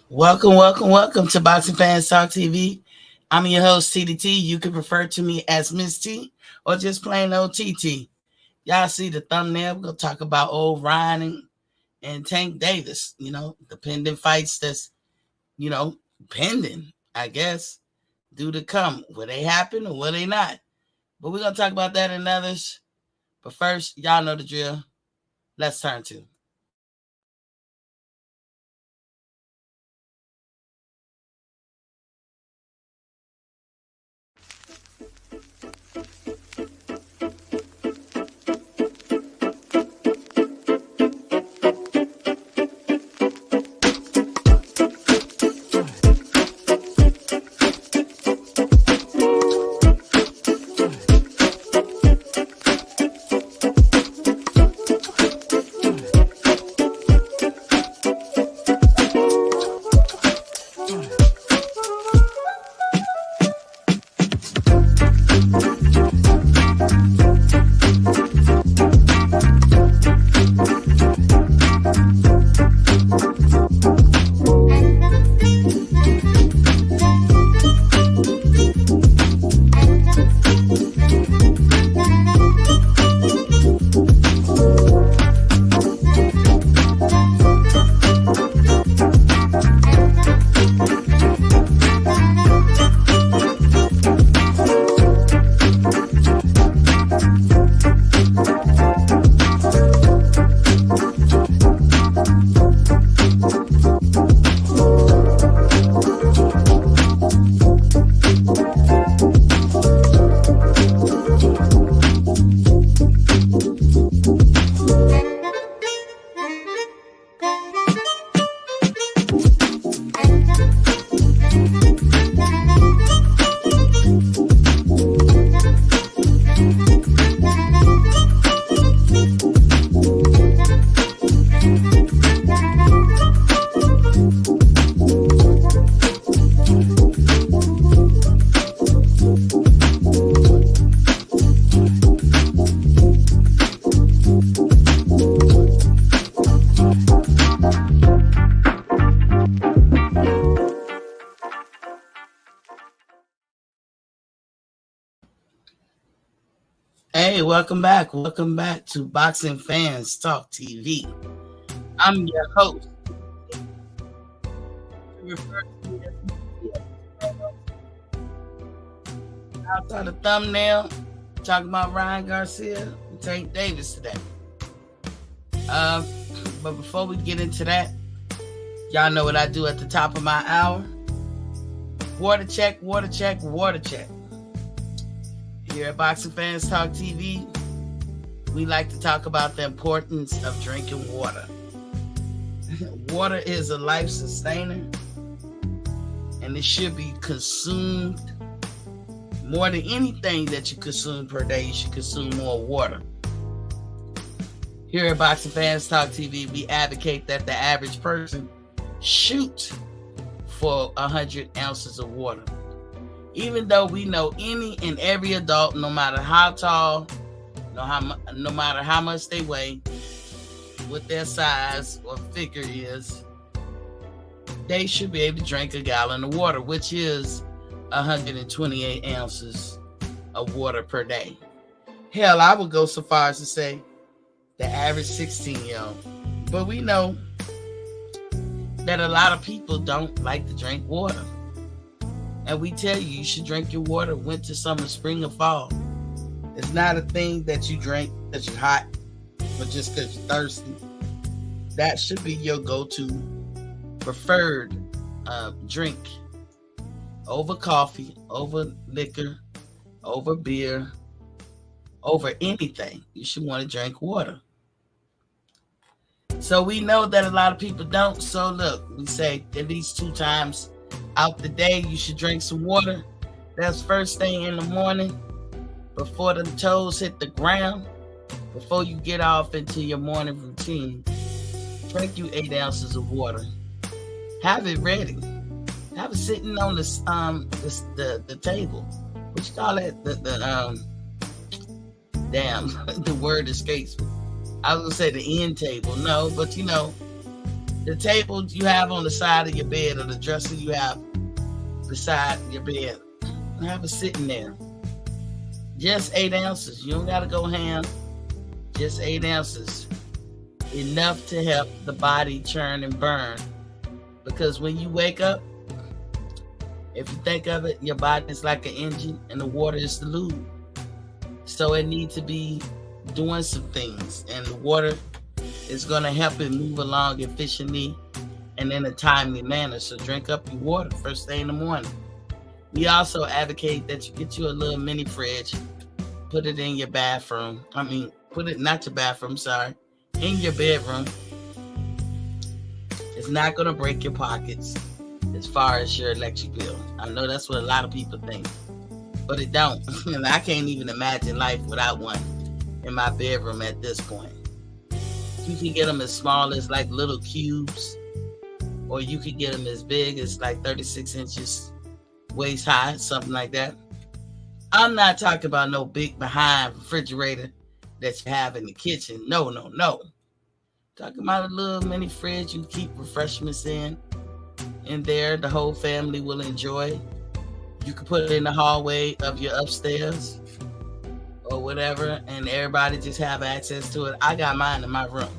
Welcome to Boxing Fans Talk TV. I'm your host, TDT. You can refer to me as Miss T or just plain old TT. Y'all see the thumbnail. We're going to talk about old Ryan and Tank Davis, the pending fights that's, pending, I guess, due to come. Will they happen or will they not? But we're going to talk about that and others. But first, y'all know the drill. Let's turn to. Hey, welcome back. Welcome back to Boxing Fans Talk TV. I'm your host. Outside the thumbnail, talking about Ryan Garcia and Tank Davis today. But before we get into that, y'all know what I do at the top of my hour. Water check. Here at Boxing Fans Talk TV, we like to talk about the importance of drinking water. Water is a life sustainer, and it should be consumed more than anything that you consume per day. You should consume more water. Here at Boxing Fans Talk TV, we advocate that the average person shoot for 100 ounces of water. Even though we know any and every adult, no matter how tall, no matter how much they weigh, what their size or figure is, they should be able to drink a gallon of water, which is 128 ounces of water per day. Hell, I would go so far as to say the average 16-year-old. But we know that a lot of people don't like to drink water. And we tell you should drink your water winter, summer, spring, or fall. It's not a thing that you drink because you're hot, but just because you're thirsty. That should be your go-to preferred drink over coffee, over liquor, over beer, over anything. You should want to drink water. So we know that a lot of people don't. So look, we say at least 2 times out the day, you should drink some water. That's first thing in the morning, before the toes hit the ground, before you get off into your morning routine. Drink you 8 ounces of water. Have it ready. Have it sitting on the table. What you call it? The word escapes me. I was gonna say the end table. No, but The table you have on the side of your bed, or the dresser you have beside your bed, have it sitting there. Just 8 ounces. You don't got to go ham. Just 8 ounces. Enough to help the body churn and burn. Because when you wake up, if you think of it, your body is like an engine and the water is the lube. So it needs to be doing some things. And the water is going to help it move along efficiently and in a timely manner. So drink up your water first thing in the morning. We also advocate that you get you a little mini fridge, put it in your bathroom. Not your bathroom, in your bedroom. It's not going to break your pockets as far as your electric bill. I know that's what a lot of people think, but it don't. And I can't even imagine life without one in my bedroom at this point. You can get them as small as like little cubes, or you can get them as big as like 36 inches waist high, something like that. I'm not talking about no big behind refrigerator that you have in the kitchen. No. Talking about a little mini fridge you keep refreshments in there. The whole family will enjoy. You can put it in the hallway of your upstairs or whatever, and everybody just have access to it. I got mine in my room.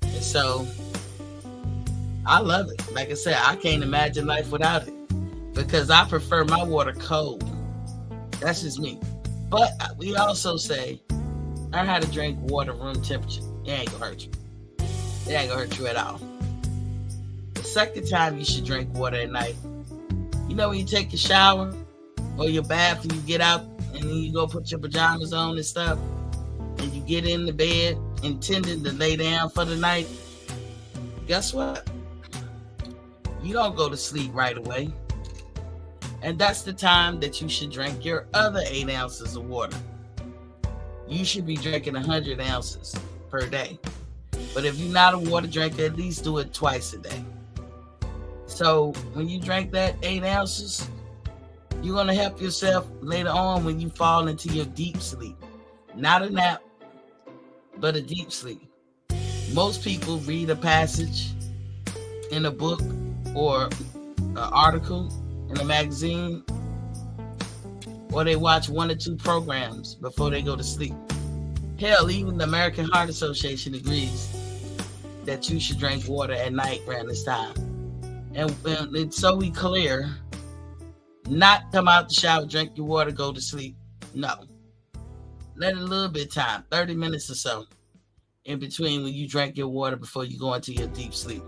And so I love it. Like I said, I can't imagine life without it because I prefer my water cold. That's just me. But we also say, learn how to drink water room temperature. It ain't gonna hurt you. It ain't gonna hurt you at all. The second time you should drink water at night, you know, when you take your shower or your bath and you get out and then you go put your pajamas on and stuff, and you get in the bed intending to lay down for the night, guess what? You don't go to sleep right away. And that's the time that you should drink your other 8 ounces of water. You should be drinking 100 ounces per day. But if you're not a water drinker, at least do it twice a day. So when you drink that 8 ounces, you're going to help yourself later on when you fall into your deep sleep. Not a nap, but a deep sleep. Most people read a passage in a book or an article in a magazine, or they watch 1 or 2 programs before they go to sleep. Hell, even the American Heart Association agrees that you should drink water at night around this time. And it's so clear, not come out the shower, drink your water, go to sleep. No. Let it a little bit of time, 30 minutes or so, in between when you drink your water before you go into your deep sleep.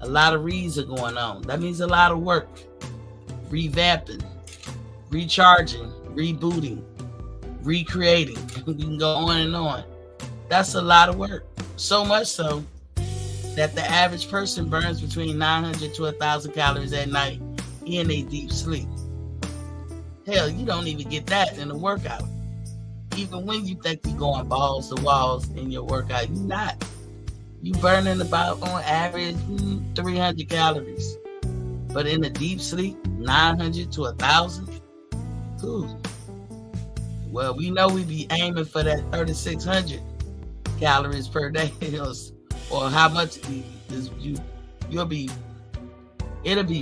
A lot of reads are going on. That means a lot of work. Revamping, recharging, rebooting, recreating. We can go on and on. That's a lot of work. So much so that the average person burns between 900 to 1,000 calories at night in a deep sleep. Hell, you don't even get that in a workout. Even when you think you're going balls to walls in your workout, you're not. You burning about, on average, 300 calories. But in a deep sleep, 900 to 1,000. Ooh. Well, we know we be aiming for that 3,600 calories per day, or how much is it'll be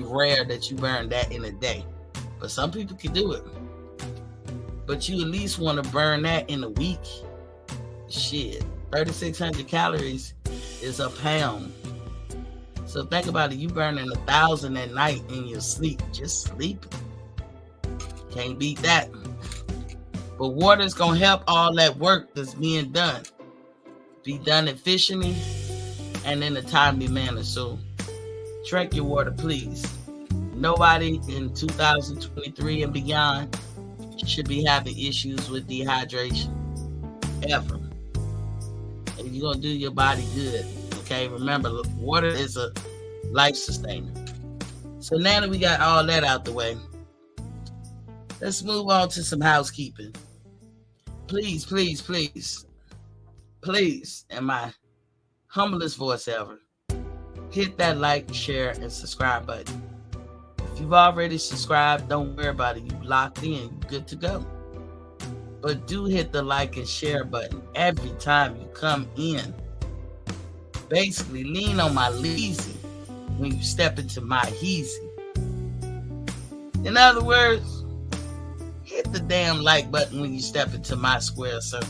rare that you burn that in a day. But some people can do it. But you at least want to burn that in a week. Shit, 3,600 calories is a pound. So think about it, you burning 1,000 at night in your sleep, just sleeping. Can't beat that. But water's gonna help all that work that's being done be done efficiently and in a timely manner. So drink your water, please. Nobody in 2023 and beyond should be having issues with dehydration ever. And you're gonna do your body good. Okay, remember, water is a life sustainer. So now that we got all that out the way, let's move on to some housekeeping. Please, in my humblest voice ever, hit that like, share, and subscribe button. If you've already subscribed, don't worry about it. You locked in, you good to go. But do hit the like and share button every time you come in. basically lean on my leasy when you step into my heezy. In other words, hit the damn like button when you step into my square circle.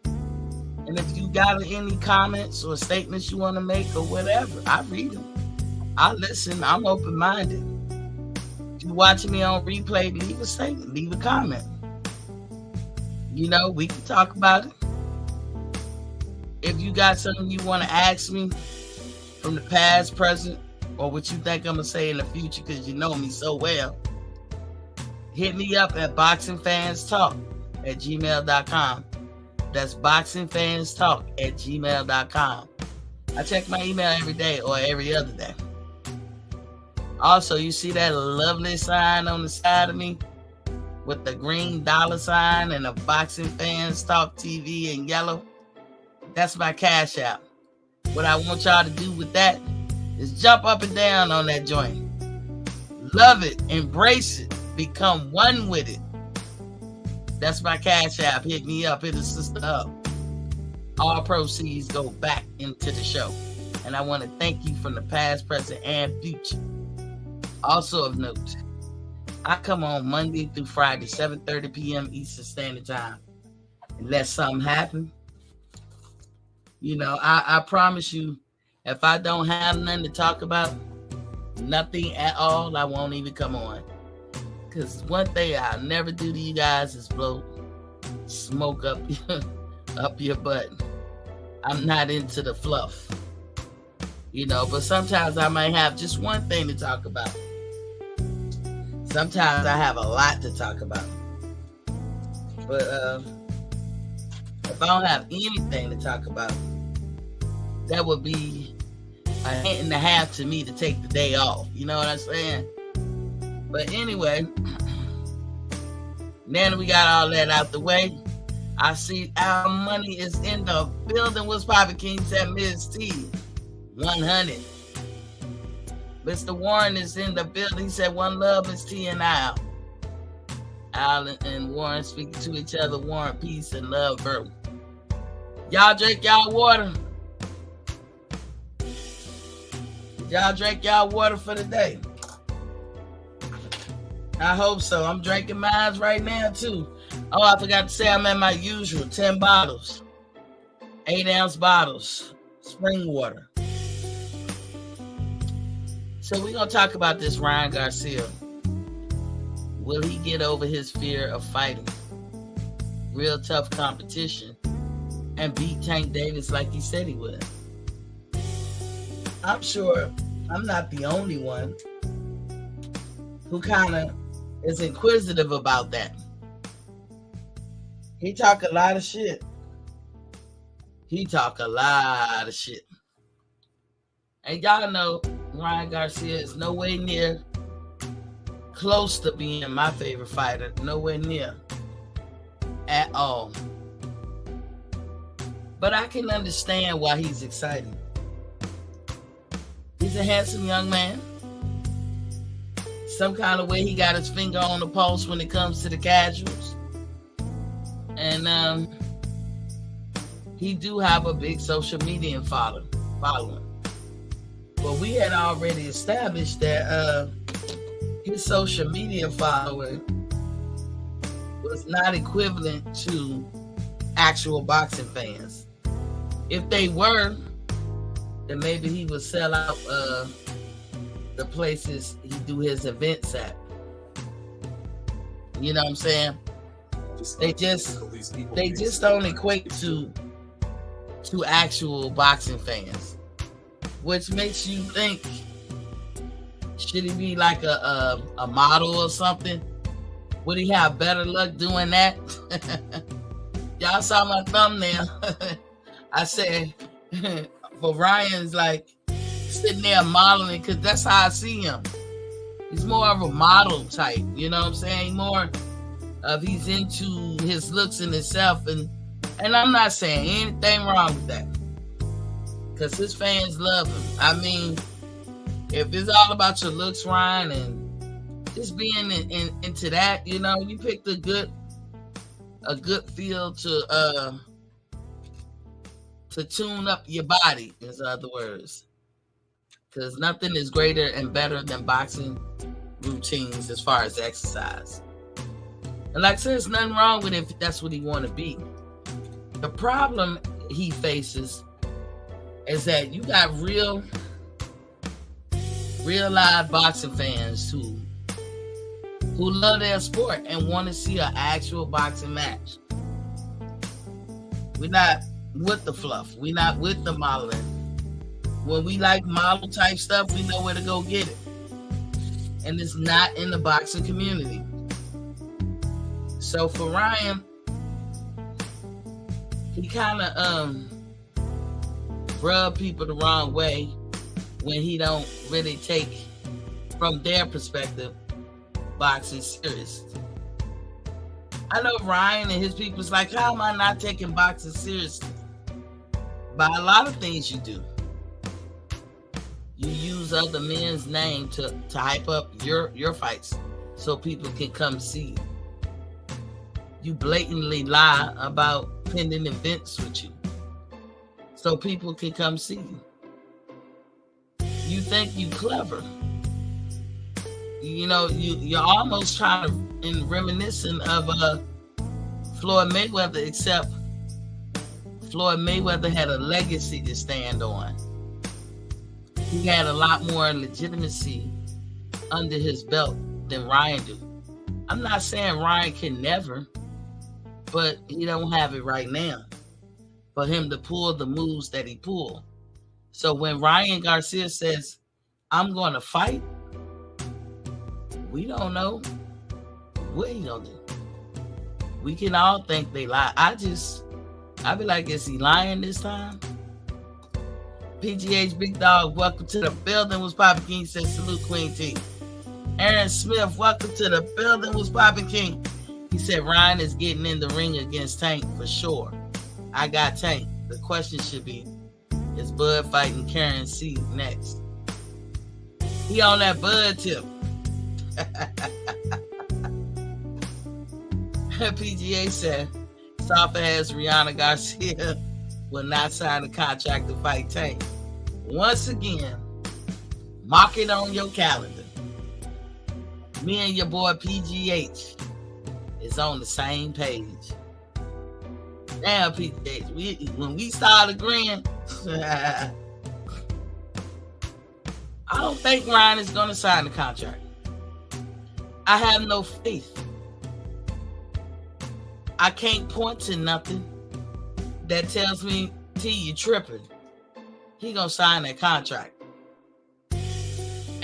And if you got any comments or statements you want to make or whatever, I read them. I listen. I'm open-minded. If you're watching me on replay, leave a statement, leave a comment. You know, we can talk about it. If you got something you want to ask me from the past, present, or what you think I'm going to say in the future because you know me so well, hit me up at boxingfanstalk@gmail.com. That's boxingfanstalk@gmail.com. I check my email every day or every other day. Also, you see that lovely sign on the side of me with the green dollar sign and a Boxing Fans Talk TV in yellow? That's my Cash App. What I want y'all to do with that is jump up and down on that joint. Love it, embrace it, become one with it. That's my Cash App. Hit me up, hit a sister up. All proceeds go back into the show. And I want to thank you from the past, present, and future. Also of note, I come on Monday through Friday, 7:30 p.m. Eastern Standard Time. Unless something happen, you know, I promise you, if I don't have nothing to talk about, nothing at all, I won't even come on. Because one thing I'll never do to you guys is blow smoke up your butt. I'm not into the fluff. You know, but sometimes I might have just one thing to talk about. Sometimes I have a lot to talk about. But if I don't have anything to talk about, that would be a hint and a half to me to take the day off. You know what I'm saying? But anyway, now that we got all that out the way, I see our money is in the building. What's poppin', King? Said Ms. T. 100. Mr. Warren is in the building. He said, one love, Ms. T and I. Al and Warren speaking to each other. Warren, peace and love, bro. Y'all drink y'all water. Y'all drink y'all water for the day. I hope so. I'm drinking mine right now, too. Oh, I forgot to say I'm at my usual 10 bottles. 8-ounce bottles. Spring water. So we're going to talk about this Ryan Garcia. Will he get over his fear of fighting? Real tough competition. And beat Tank Davis like he said he would. I'm sure I'm not the only one who kind of is inquisitive about that. He talk a lot of shit. And y'all know Ryan Garcia is nowhere near close to being my favorite fighter. Nowhere near at all. But I can understand why he's excited. He's a handsome young man. Some kind of way he got his finger on the pulse when it comes to the casuals. And he do have a big social media following. But we had already established that his social media following was not equivalent to actual boxing fans. If they were, then maybe he would sell out the places he do his events at. You know what I'm saying? They just don't equate to actual boxing fans, which makes you think, should he be like a model or something? Would he have better luck doing that? Y'all saw my thumbnail. I said, for Ryan's like sitting there modeling, because that's how I see him. He's more of a model type, you know what I'm saying? More of he's into his looks and himself, and I'm not saying anything wrong with that, because his fans love him. I mean, if it's all about your looks, Ryan, and just being into that, you know, you picked a good field to tune up your body, in other words. Because nothing is greater and better than boxing routines as far as exercise. And like I said, there's nothing wrong with it if that's what he want to be. The problem he faces is that you got real live boxing fans who love their sport and want to see an actual boxing match. We're not with the fluff. We're not with the modeling. When we like model type stuff, we know where to go get it. And it's not in the boxing community. So for Ryan, he kind of rub people the wrong way when he don't really take, from their perspective, boxing serious. I know Ryan and his people's like, how am I not taking boxing seriously? By a lot of things you do. You use other men's name to hype up your fights so people can come see you. You blatantly lie about pending events with you so people can come see you. You think you clever. You know, you're almost trying to, and reminiscent of Floyd Mayweather, except Floyd Mayweather had a legacy to stand on. He had a lot more legitimacy under his belt than Ryan do. I'm not saying Ryan can never, but he don't have it right now for him to pull the moves that he pulled. So when Ryan Garcia says, I'm going to fight, we don't know what he gonna do. We can all think they lie. I be like, is he lying this time? PGH Big Dog, welcome to the building. Was Poppin' King says salute Queen T. Aaron Smith, welcome to the building. Was Poppin' King. He said Ryan is getting in the ring against Tank for sure. I got Tank. The question should be, is Bud fighting Karen C next? He on that Bud tip. PGA said soft ass Rihanna Garcia will not sign a contract to fight Tank. Once again, mark it on your calendar. Me and your boy PGH is on the same page. Damn, PGH, when we start agreeing, I don't think Ryan is going to sign the contract. I have no faith. I can't point to nothing that tells me, T, you tripping. He gonna sign that contract.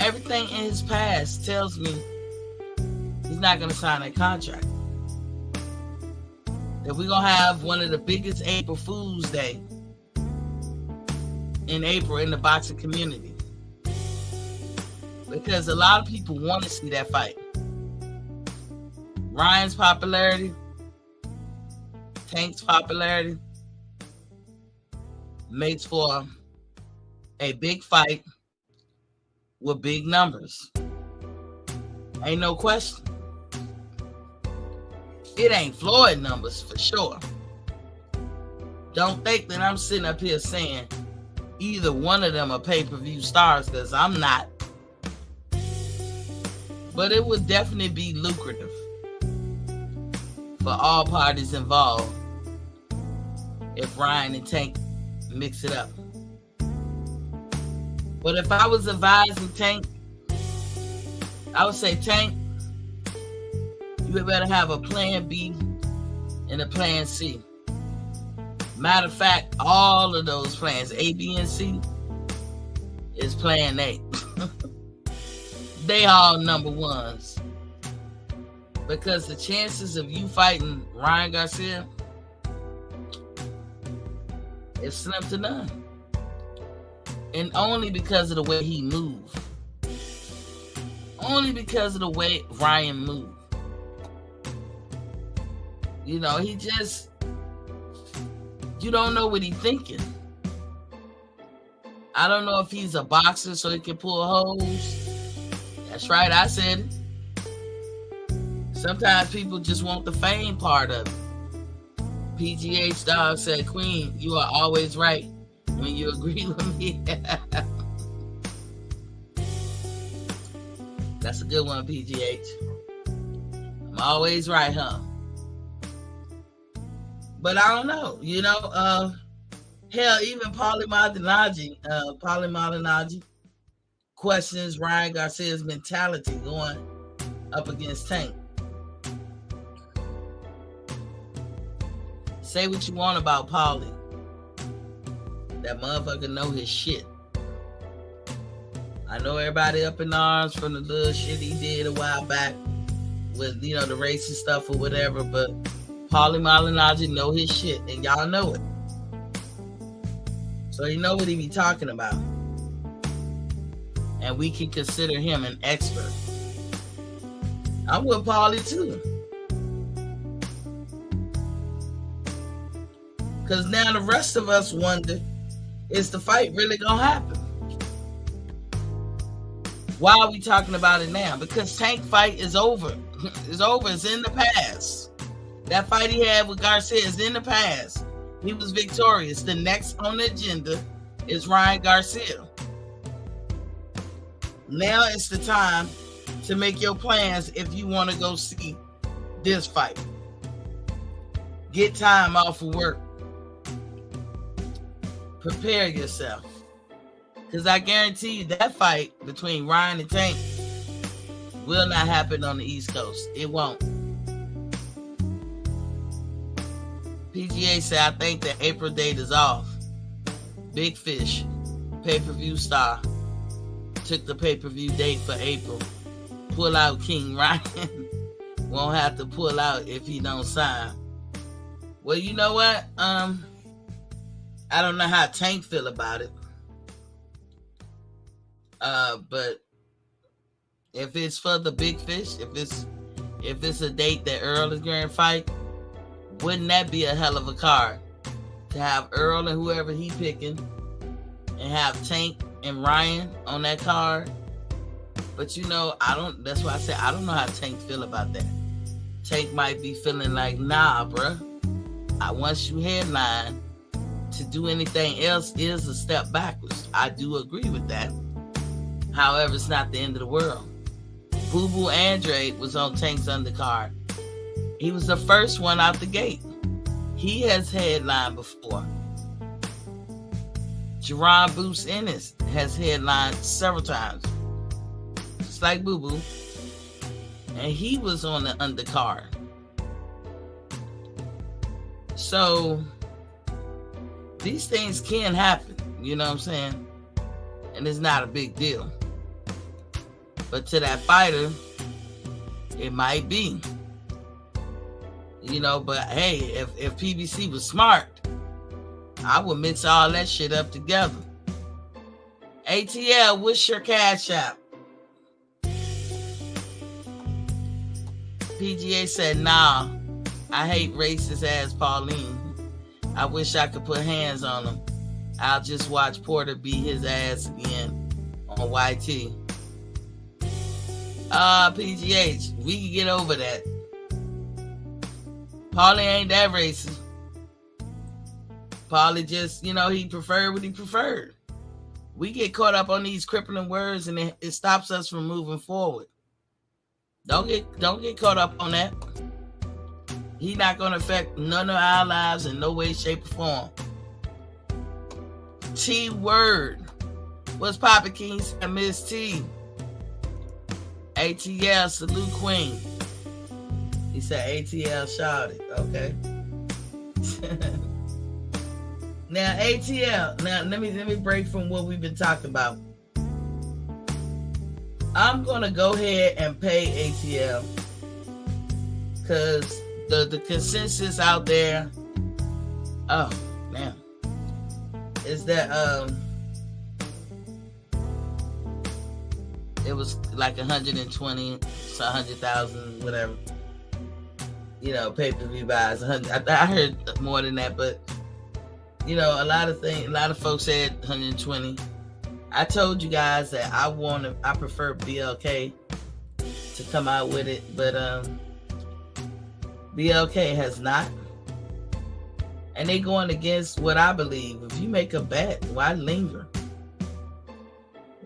Everything in his past tells me he's not gonna sign that contract. That we're gonna have one of the biggest April Fool's Day in April in the boxing community. Because a lot of people want to see that fight. Ryan's popularity, Tank's popularity makes for a big fight with big numbers. Ain't no question. It ain't Floyd numbers for sure. Don't think that I'm sitting up here saying either one of them are pay-per-view stars, because I'm not. But it would definitely be lucrative for all parties involved if Ryan and Tank mix it up. But if I was advising Tank, I would say, Tank, you better have a plan B and a plan C. Matter of fact, all of those plans, A, B, and C, is plan A. They all number ones. Because the chances of you fighting Ryan Garcia is slim to none. And only because of the way he moved. Only because of the way Ryan moved. You know, he just, you don't know what he's thinking. I don't know if he's a boxer so he can pull holes. That's right, I said it. Sometimes people just want the fame part of it. PGA Star said, Queen, you are always right when you agree with me. That's a good one, PGH. I'm always right, huh? But I don't know. Hell, even Paulie Malignaggi questions Ryan Garcia's mentality going up against Tank. Say what you want about Paulie. That motherfucker know his shit. I know everybody up in arms from the little shit he did a while back with, the racist stuff or whatever, but Paulie Malignaggi know his shit, and y'all know it. So you know what he be talking about. And we can consider him an expert. I'm with Paulie too. Because now the rest of us wonder, is the fight really going to happen? Why are we talking about it now? Because Tank fight is over. It's over. It's in the past. That fight he had with Garcia is in the past. He was victorious. The next on the agenda is Ryan Garcia. Now it's the time to make your plans if you want to go see this fight. Get time off of work. Prepare yourself. Because I guarantee you that fight between Ryan and Tank will not happen on the East Coast. It won't. PGA said, I think the April date is off. Big Fish, pay-per-view star, took the pay-per-view date for April. Pull out King Ryan. Won't have to pull out if he don't sign. Well, you know what? I don't know how Tank feel about it. But if it's for the Big Fish, if it's a date that Earl is going to fight, wouldn't that be a hell of a card to have Earl and whoever he picking and have Tank and Ryan on that card? But that's why I said I don't know how Tank feel about that. Tank might be feeling like, nah, bruh. Once you headline, to do anything else is a step backwards. I do agree with that. However, it's not the end of the world. Boo Boo Andrade was on Tank's undercard. He was the first one out the gate. He has headlined before. Jerron Bruce Ennis has headlined several times. Just like Boo Boo. And he was on the undercard. So, these things can happen. You know what I'm saying? And it's not a big deal. But to that fighter, it might be. But hey, if PBC was smart, I would mix all that shit up together. ATL, what's your cash app? PGA said, nah, I hate racist ass Pauline. I wish I could put hands on him. I'll just watch Porter beat his ass again on YT. PGH, we can get over that. Paulie ain't that racist. Paulie just, he preferred what he preferred. We get caught up on these crippling words and it stops us from moving forward. Don't get caught up on that. He's not going to affect none of our lives in no way, shape, or form. T Word. What's poppin', Kings? I miss T. ATL, salute Queen. He said ATL shouted. Okay. Now ATL. Now let me break from what we've been talking about. I'm gonna go ahead and pay ATL because the consensus out there, oh man, is that it was like 120, so 100,000, whatever. Pay-per-view buys. I heard more than that, but a lot of folks said 120. I told you guys that I prefer BLK to come out with it, but BLK has not. and they going against what I believe. If you make a bet, why linger?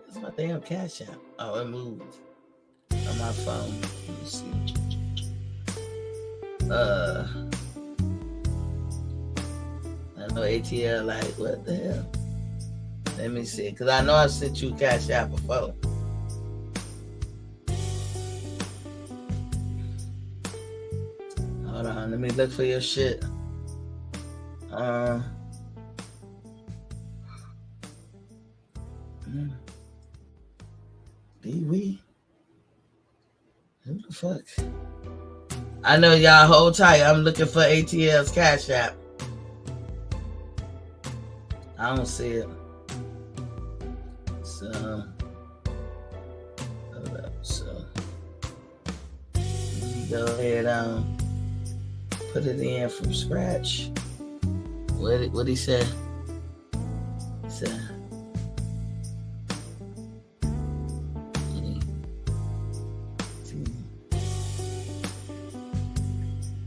It's my damn Cash App. Oh, it moved on my phone. Let me see. I know ATL like, what the hell? Let me see, because I know I sent you Cash App before. Hold on, let me look for your shit. Be-wee. Who the fuck? I know y'all hold tight. I'm looking for ATL's Cash App. I don't see it. So, hold up. So, let me go ahead put it in from scratch. What he said? He said,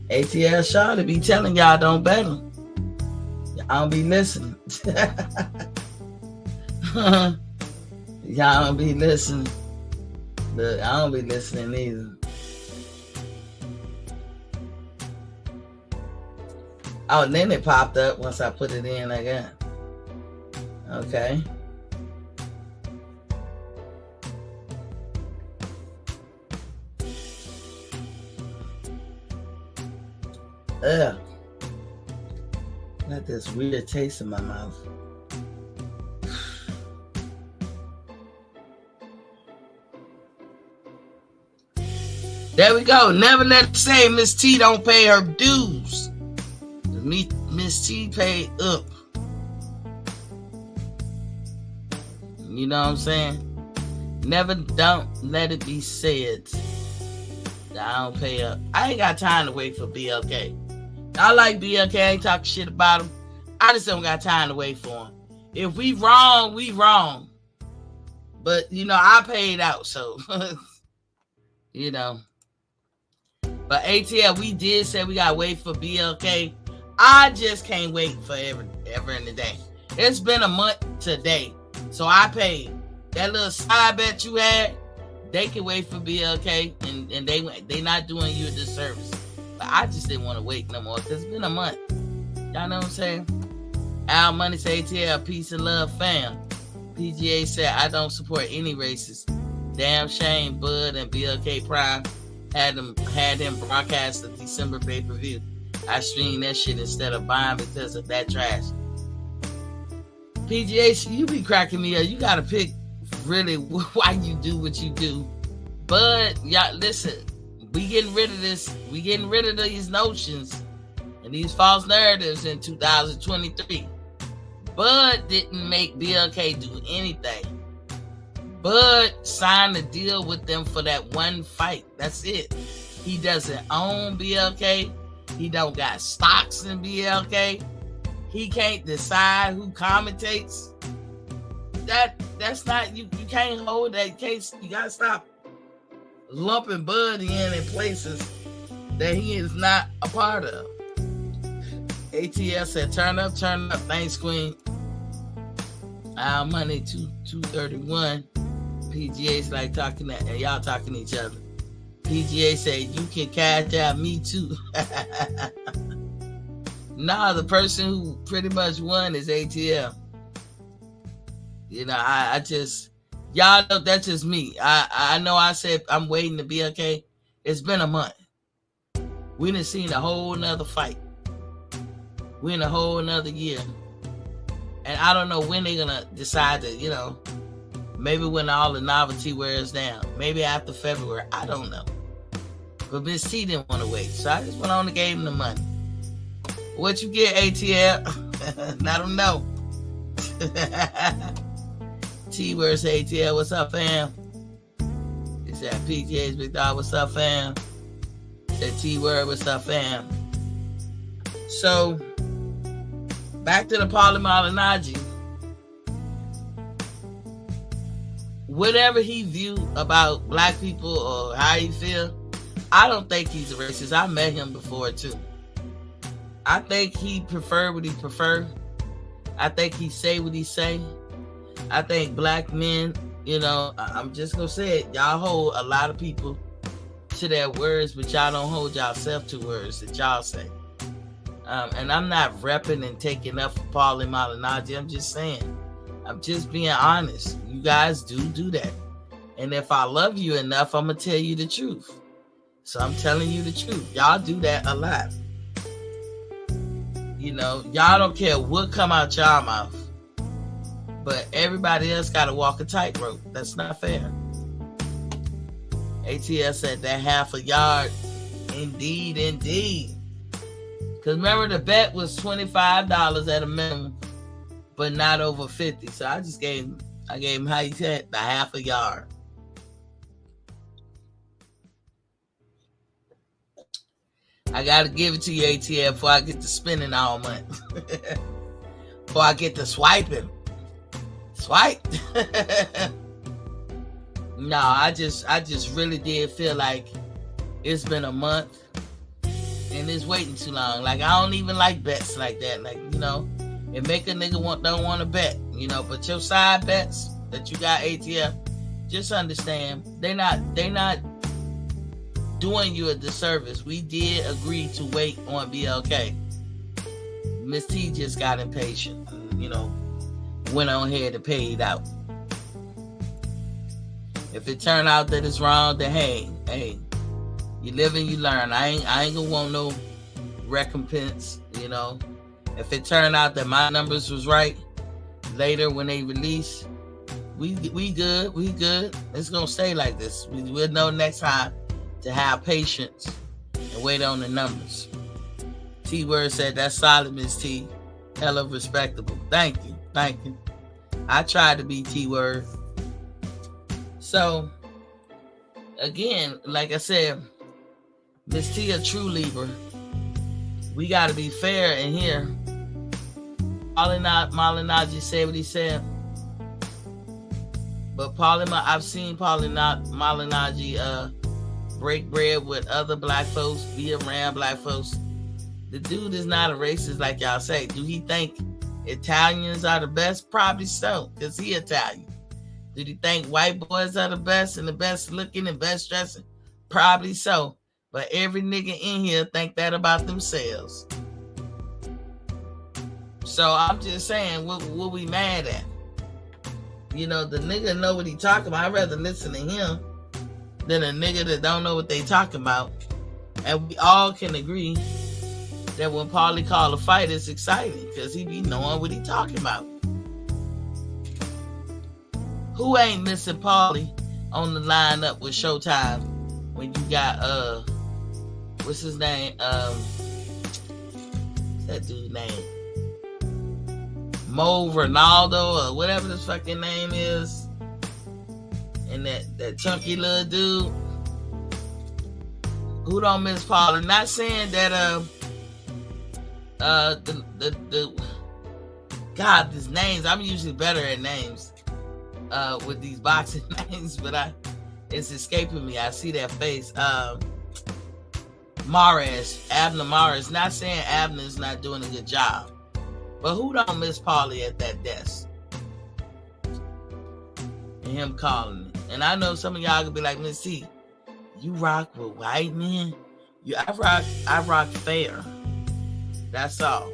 ATL Charlotte be telling y'all don't bet him. Y'all don't be listening. Y'all don't be listening. Look, I don't be listening either. Oh, and then it popped up once I put it in again. Okay. Ugh. Got this weird taste in my mouth. There we go. Never let it say Miss T don't pay her dues. Miss T paid up. You know what I'm saying? Never don't let it be said that I don't pay up. I ain't got time to wait for BLK. I like BLK. I ain't talking shit about him. I just don't got time to wait for him. If we wrong, we wrong. But, you know, I paid out, so, you know. But ATL, we did say we got to wait for BLK. I just can't wait for ever in the day. It's been a month today, so I paid. That little side bet you had, they can wait for BLK, and they not doing you a disservice. But I just didn't want to wait no more because it's been a month. Y'all know what I'm saying? Al Money say ATL, peace and love, fam. PGA said, I don't support any races. Damn shame Bud and BLK Prime had him broadcast the December pay-per-view. I streamed that shit instead of buying because of that trash. PGA, you be cracking me up. You got to pick really why you do what you do. But, y'all, listen, we getting rid of this. We getting rid of these notions and these false narratives in 2023. Bud didn't make BLK do anything. Bud signed a deal with them for that one fight. That's it. He doesn't own BLK. He don't got stocks in BLK. He can't decide who commentates. That's not, you can't hold that case. You gotta stop lumping Bud in places that he is not a part of. ATL said, turn up. Thanks, Queen. Our money 231. PGA's like talking that, and y'all talking to each other. PGA said, you can cash out me too. Nah, the person who pretty much won is ATL. You know, I just, y'all know that's just me. I know I said I'm waiting to be okay. It's been a month. We done seen a whole nother fight. We in a whole nother year. And I don't know when they're going to decide to, you know, maybe when all the novelty wears down. Maybe after February. I don't know. But Miss T didn't want to wait. So I just went on and gave him the money. What you get, ATL? Let them know. T, where's ATL? What's up, fam? He said, PGA's Big Dog, what's up, fam? He said, T-Word, what's up, fam? So, back to the Paulie Malignaggi. Whatever he view about black people or how he feel, I don't think he's a racist. I met him before, too. I think he prefer what he prefer. I think he say what he say. I think black men, I'm just gonna say it. Y'all hold a lot of people to their words, but y'all don't hold yourself to words that y'all say. And I'm not repping and taking up for Paulie Malignaggi. I'm just saying. I'm just being honest. You guys do that. And if I love you enough, I'm going to tell you the truth. So I'm telling you the truth. Y'all do that a lot. Y'all don't care what come out y'all mouth. But everybody else got to walk a tightrope. That's not fair. ATL said that half a yard. Indeed. Because remember, the bet was $25 at a minimum, but not over 50. So I gave him, how you said, the half a yard. I got to give it to you, ATL, before I get to spending all month. Before I get to swiping. Swipe. No, I just really did feel like it's been a month and it's waiting too long. Like, I don't even like bets like that. Like, it make a nigga don't want to bet, but your side bets that you got, ATL, just understand they're not doing you a disservice. We did agree to wait on BLK. Miss T just got impatient, went on ahead and paid out. If it turned out that it's wrong, then hey, you live and you learn. I ain't gonna want no recompense, If it turned out that my numbers was right later when they release, we good. It's gonna stay like this. We'll know next time to have patience and wait on the numbers. T-Word said, that's solid, Miss T. Hella respectable. Thank you. I tried to be T-Word. So, again, like I said, Miss T a true Libra. We got to be fair in here. Malignaggi said what he said. But I've seen Malignaggi break bread with other black folks, be around black folks. The dude is not a racist like y'all say. Do he think Italians are the best? Probably so, because he Italian. Did he think white boys are the best and the best looking and best dressing? Probably so. But every nigga in here think that about themselves. So I'm just saying, what we mad at? The nigga know what he talking about. I'd rather listen to him than a nigga that don't know what they talking about. And we all can agree that when Paulie call a fight, it's exciting because he be knowing what he talking about. Who ain't missing Paulie on the lineup with Showtime when you got what's his name? That dude's name, Mo Ronaldo or whatever his fucking name is, and that chunky little dude. Who don't miss Paulie? Not saying that God, these names, I'm usually better at names with these boxing names, but it's escaping me. I see that face. Abner Mares. Not saying Abner's not doing a good job, but who don't miss Paulie at that desk? And him calling me. And I know some of y'all could be like, Miss C, you rock with white men? I rock fair. That's all.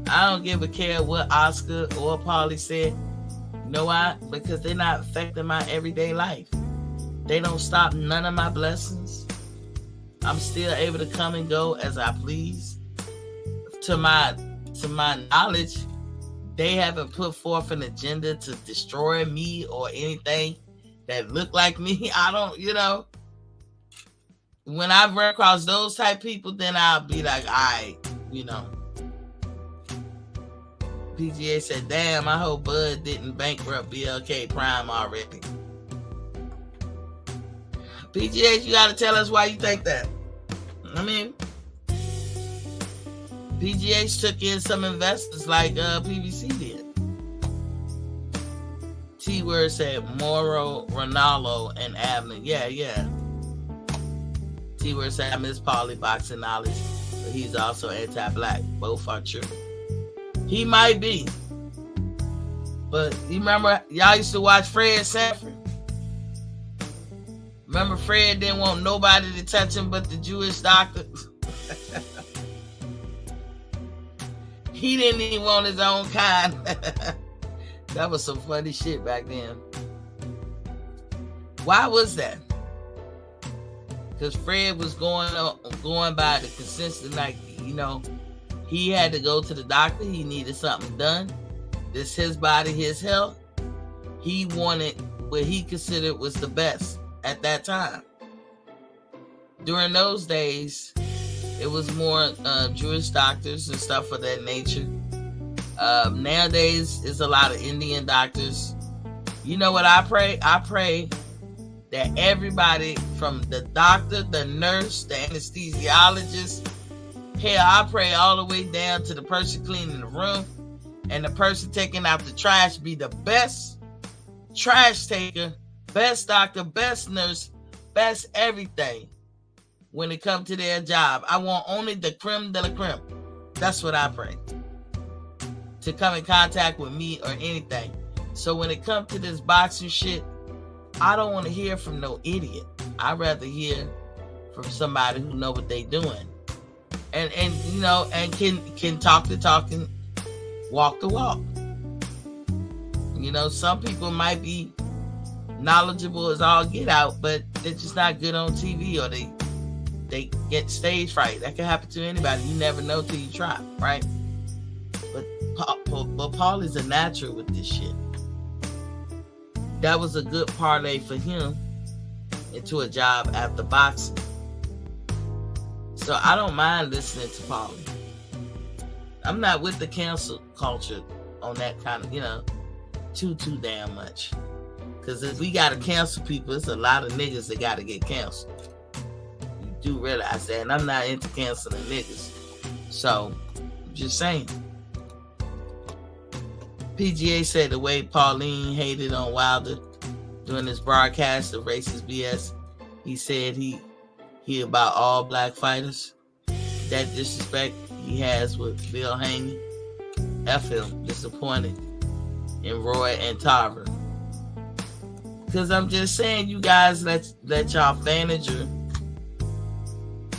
I don't give a care what Oscar or Paulie said. You know why? Because they're not affecting my everyday life. They don't stop none of my blessings. I'm still able to come and go as I please. To my knowledge, they haven't put forth an agenda to destroy me or anything that look like me. I don't, when I run across those type people, then I'll be like, all right, PGA said, damn, I hope Bud didn't bankrupt BLK Prime already. PGA, you got to tell us why you think that. I mean, PGH took in some investors like PVC did. T-Word said Moro, Ronaldo, and Abner. Yeah. T-Word said I miss Paulie boxing knowledge. but he's also anti-black. Both are true. He might be. But you remember, y'all used to watch Fred Sanford? Remember Fred didn't want nobody to touch him but the Jewish doctor? He didn't even want his own kind. That was some funny shit back then. Why was that? Because Fred was going by the consensus, like, you know, he had to go to the doctor. He needed something done. This his body, his health. He wanted what he considered was the best at that time. During those days, it was more Jewish doctors and stuff of that nature. Nowadays, it's a lot of Indian doctors. You know what I pray? I pray that everybody, from the doctor, the nurse, the anesthesiologist, hell, I pray all the way down to the person cleaning the room and the person taking out the trash, be the best trash taker, best doctor, best nurse, best everything when it comes to their job. I want only the creme de la creme. That's what I pray. To come in contact with me or anything. So when it comes to this boxing shit, I don't want to hear from no idiot. I'd rather hear from somebody who know what they doing. And you know, and can talk the talk and walk the walk. You know, some people might be knowledgeable as all get out, but they're just not good on TV, or they get stage fright. That can happen to anybody. You never know till you try, right? But Paul is a natural with this shit. That was a good parlay for him into a job after boxing. So I don't mind listening to Paulie. I'm not with the cancel culture on that kind of, you know, too damn much. Because if we got to cancel people, it's a lot of niggas that got to get canceled. You do realize that. And I'm not into canceling niggas. So, I'm just saying. PGA said the way Pauline hated on Wilder during his broadcast of racist BS, he said he about all black fighters. That disrespect he has with Bill Haney. F him, disappointed in Roy and Tarver. Because I'm just saying, you guys let y'all manager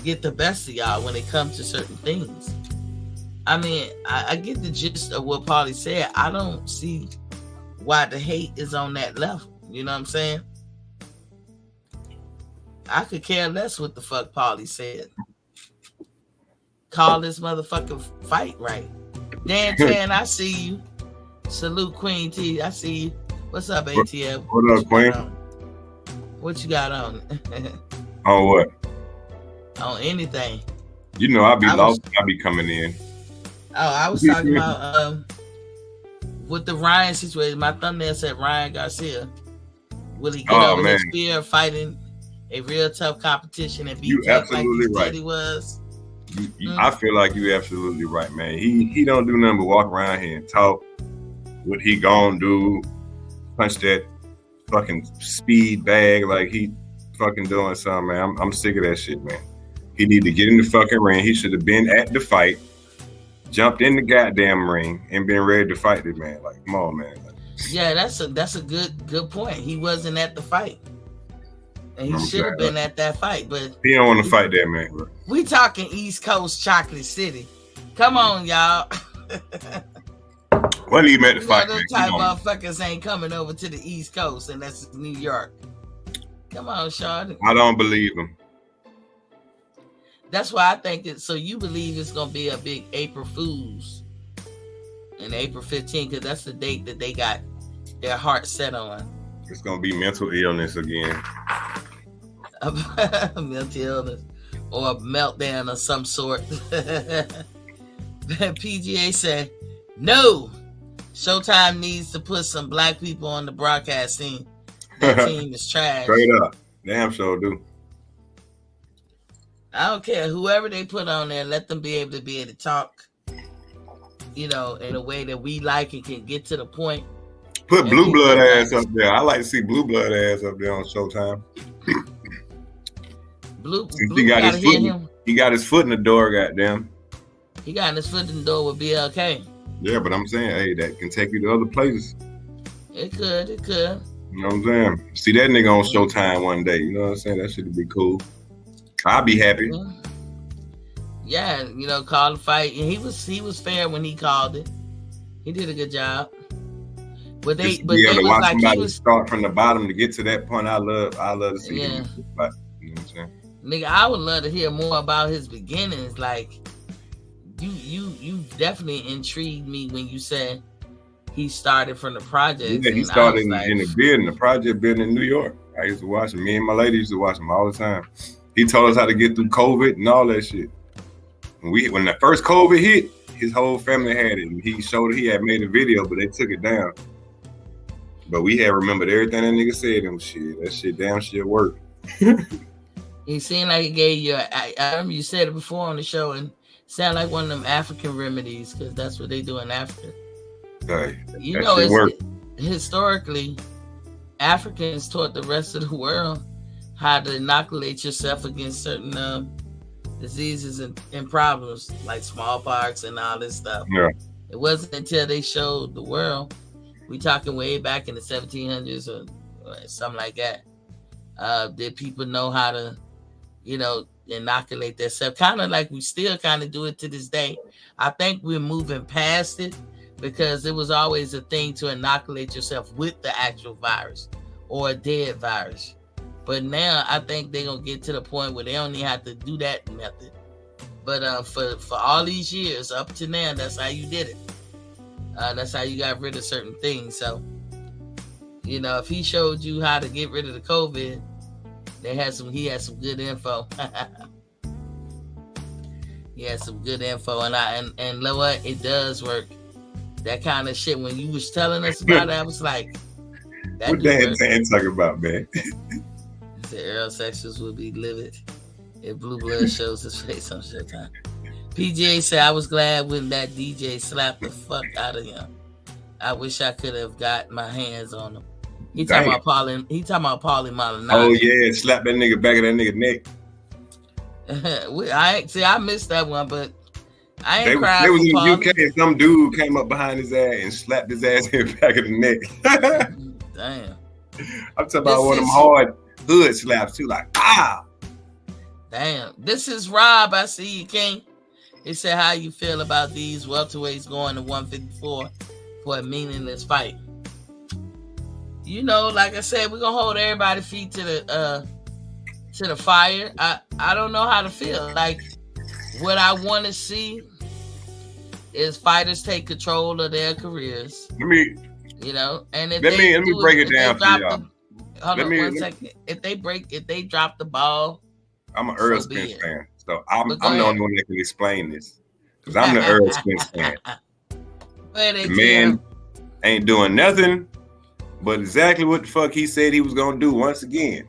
get the best of y'all when it comes to certain things. I mean, I get the gist of what Paulie said. I don't see why the hate is on that level. You know what I'm saying? I could care less what the fuck Paulie said. Call this motherfucking fight right. Dan Tan, I see you. Salute Queen T. I see you. What's up, ATL? What up, Queen? What you got on? On what? On anything. You know, I be coming in. Oh, I was talking about with the Ryan situation. My thumbnail said Ryan Garcia. Will he get over his fear of fighting a real tough competition and be tough like he said he was? I feel like you absolutely right, man. He don't do nothing but walk around here and talk what he gonna do, punch that fucking speed bag like he fucking doing something, man. I'm sick of that shit, man. He need to get in the fucking ring. He should have been at the fight, jumped in the goddamn ring, and been ready to fight this man. Like, come on, man. Yeah, that's a good point. He wasn't at the fight. And he should have been at that fight, but he don't want to fight that man, bro. We talking East Coast Chocolate City. Come on, y'all. When he met the fight, those type motherfuckers ain't coming over to the East Coast, and that's New York. Come on, Sean. I don't believe him. That's why I think it. So you believe it's gonna be a big April Fools in April 15th, because that's the date that they got their heart set on. It's gonna be mental illness again. Mental illness or a meltdown of some sort. PGA said, no, Showtime needs to put some black people on the broadcast team. That team is trash. Straight up. Damn sure do. I don't care. Whoever they put on there, let them be able to talk, you know, in a way that we like and can get to the point. Put Blue Blood ass up there. I like to see Blue Blood ass up there on Showtime. Blue gotta hear him. He got his foot in the door, goddamn. He got his foot in the door with BLK. Yeah, but I'm saying, hey, that can take you to other places. It could. You know what I'm saying? See that nigga on Showtime one day. You know what I'm saying? That should be cool. I'll be happy. Yeah, you know, call the fight, and he was fair when he called it. He did a good job. But they was like he was start from the bottom to get to that point. I love to see him. But, you know what I'm saying? Nigga, I would love to hear more about his beginnings. Like you definitely intrigued me when you said he started from the project. Yeah, he started in the project building in New York. I used to watch him. Me and my lady used to watch him all the time. He told us how to get through COVID and all that shit. When the first COVID hit, his whole family had it. And he showed he had made a video, but they took it down. But we had remembered everything that nigga said and shit. That shit damn shit worked. He seemed like he gave you. I remember you said it before on the show, and sound like one of them African remedies, because that's what they do in Africa. Right. You know, historically, Africans taught the rest of the world how to inoculate yourself against certain diseases and problems like smallpox and all this stuff. Yeah. It wasn't until they showed the world, we talking way back in the 1700s or something like that, did people know how to, you know, inoculate themselves, kind of like we still kind of do it to this day. I think we're moving past it, because it was always a thing to inoculate yourself with the actual virus or a dead virus. But now I think they're going to get to the point where they don't even have to do that method. But for all these years up to now, that's how you did it. That's how you got rid of certain things. So, you know, if he showed you how to get rid of the COVID, he had some good info. He had some good info, and know what? It does work. That kind of shit. When you was telling us about it, I was like, what Dan talking about, man? He said Earl Sexuals would be livid if Blue Blood shows his face on Showtime. PGA said, I was glad when that DJ slapped the fuck out of him. I wish I could have got my hands on him. He talking about Paulie Maldonado. Oh yeah, slap that nigga back of that nigga neck. I missed that one, but I ain't crying. They was in the UK and some dude came up behind his ass and slapped his ass in the back of the neck. Damn. I'm talking about one of them hard hood slaps too, like ah. Damn. This is Rob. I see you, King. He said, how you feel about these welterweights going to 154 for a meaningless fight? You know, like I said, we're gonna hold everybody's feet to the fire. I don't know how to feel. Like, what I want to see is fighters take control of their careers. Let me break it down for y'all. Hold on 1 second. If they drop the ball, I'm an Earl Spence fan, so I'm the only one that can explain this, because I'm the Earl Spence fan. The man ain't doing nothing but exactly what the fuck he said he was gonna do once again.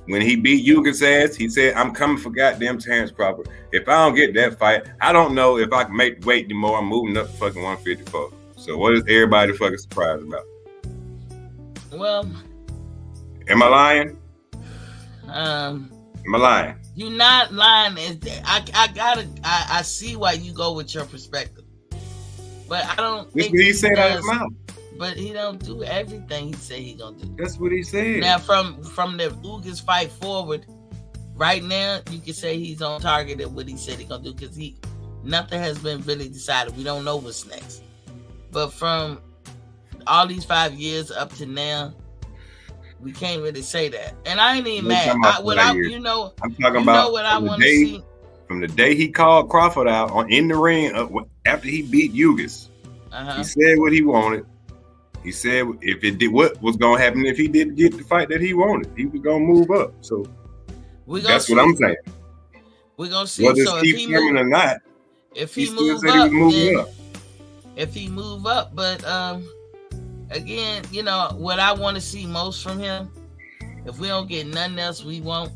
When he beat Yuga's ass, he said, I'm coming for goddamn Terrence Crawford. If I don't get that fight, I don't know if I can make weight anymore. I'm moving up to fucking 154. So what is everybody fucking surprised about? Well, am I lying? Am I lying? You're not lying. I see why you go with your perspective. But I don't think he said out of his mouth. But he don't do everything he say he gonna do. That's what he said. Now, from the Ugas fight forward, right now, you can say he's on target at what he said he gonna do, because nothing has been really decided. We don't know what's next. But from all these 5 years up to now, we can't really say that. And I ain't even mad. I'm talking about what I want to see. From the day he called Crawford out in the ring after he beat Ugas, he said what he wanted. He said if it did, what was going to happen if he didn't get the fight that he wanted, he was going to move up. So that's what I'm saying. We're going to see. Whether it's Steve Sherman or not, if he move up, if he move up. But again, you know, what I want to see most from him, if we don't get nothing else, we won't.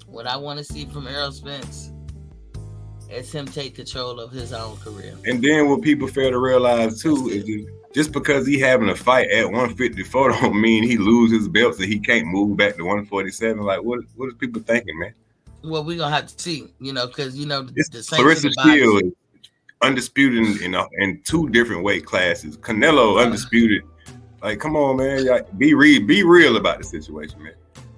What I want to see from Errol Spence is him take control of his own career. And then what people fail to realize too is just because he having a fight at 154 don't mean he lose his belt so he can't move back to 147. Like what is people thinking, man? Well, we're gonna have to see, because the Clarissa sanctioning bodies. Shield is undisputed in 2 different weight classes. Canelo undisputed. Like, come on, man. Be real about the situation, man.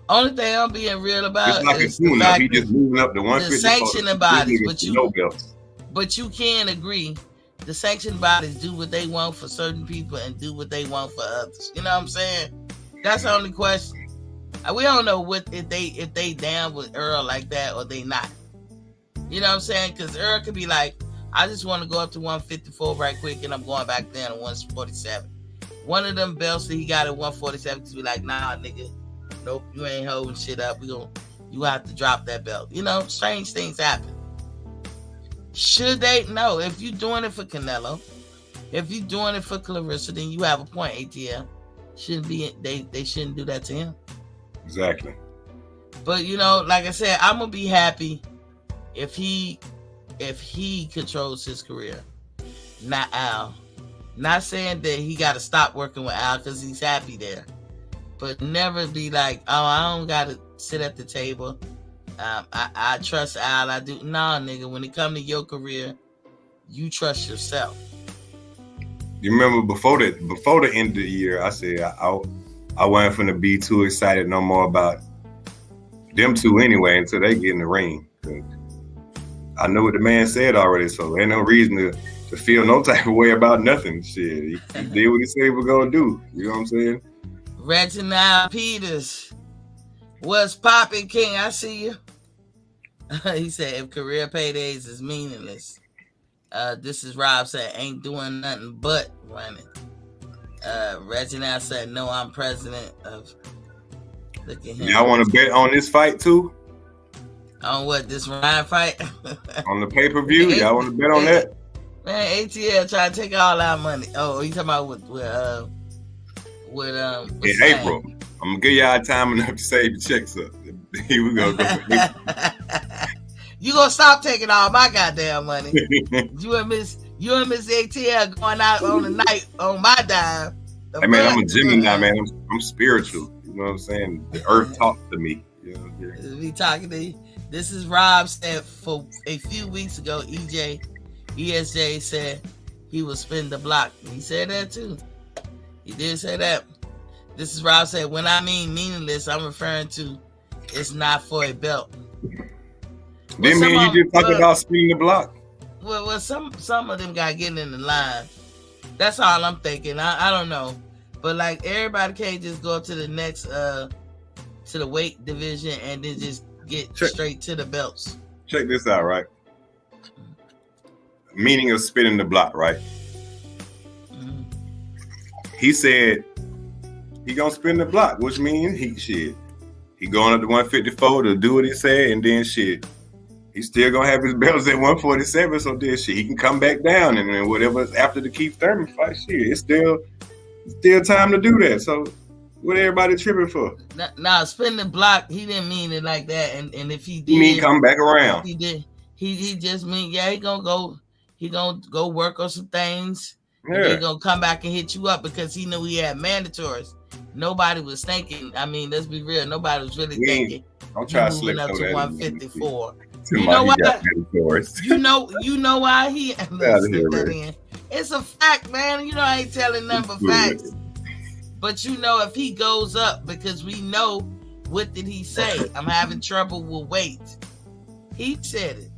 Only thing I'm being real about it's like is the fact he just moving up to 150. The sanctioning bodies, but but you can agree. The sanctioning bodies do what they want for certain people and do what they want for others. You know what I'm saying? That's the only question. We don't know if they down with Earl like that or they not. You know what I'm saying? Because Earl could be like, I just want to go up to 154 right quick, and I'm going back down to 147. One of them belts that he got at 147 could be like, nah, nigga, nope, you ain't holding shit up. You have to drop that belt. Strange things happen. Should they? No. If you're doing it for Canelo, if you're doing it for Clarissa, then you have a point. ATL shouldn't be. They shouldn't do that to him. Exactly. But like I said, I'm gonna be happy if he controls his career, not Al. Not saying that he got to stop working with Al because he's happy there, but never be like, oh, I don't got to sit at the table. I trust Al. I do. Nah, nigga. When it comes to your career, you trust yourself. You remember before the end of the year, I said I wasn't finna be too excited no more about them two anyway until they get in the ring. I know what the man said already, so ain't no reason to feel no type of way about nothing. Shit, he did what he said he was gonna do. You know what I'm saying? Reginald Peters, what's poppin', King? I see you. He said, if career paydays is meaningless, this is Rob said, ain't doing nothing but running. Reginald said, no, I'm president of. Look at him. Y'all want to bet on this fight too? On what, this Ryan fight? On the pay-per-view? Y'all want to bet on that? Man, ATL trying to take all our money. Oh, you talking about in April. I'm gonna give y'all time enough to save the checks up. Here we go. You gonna stop taking all my goddamn money? You and Miss ATL going out on the night on my dime. Hey man, I'm a Gemini, man. I'm spiritual. You know what I'm saying? The earth talks to me. You know, we talking to you. This is Rob said for a few weeks ago, ESJ said he would spin the block. He said that too. He did say that. This is Rob said, when I mean meaningless, I'm referring to it's not for a belt. Didn't mean you just talking about spinning the block. Well, some of them got getting in the line. That's all I'm thinking. I don't know. But like everybody can't just go to the next to the weight division and then just get straight to the belts. Check this out, right? Meaning of spinning the block, right? Mm-hmm. He said he gonna spin the block, which means he going up to 154 to do what he said, and then shit, he's still gonna have his belts at 147. So then shit, he can come back down, and then whatever's after the Keith Thurman fight, shit, it's still time to do that. So what everybody tripping for? Nah, spin the block. He didn't mean it like that. And if he did, he mean come back around. He did. He just mean he gonna go work on some things. Yeah. And he's gonna come back and hit you up because he knew he had mandatories. Nobody was thinking. I mean, let's be real. Nobody was really thinking. I'm trying to slip up to 154. You know why? You know why he. It's a fact, man. You know I ain't telling nothing but facts. But if he goes up, because we know, what did he say? I'm having trouble with weight. He said it.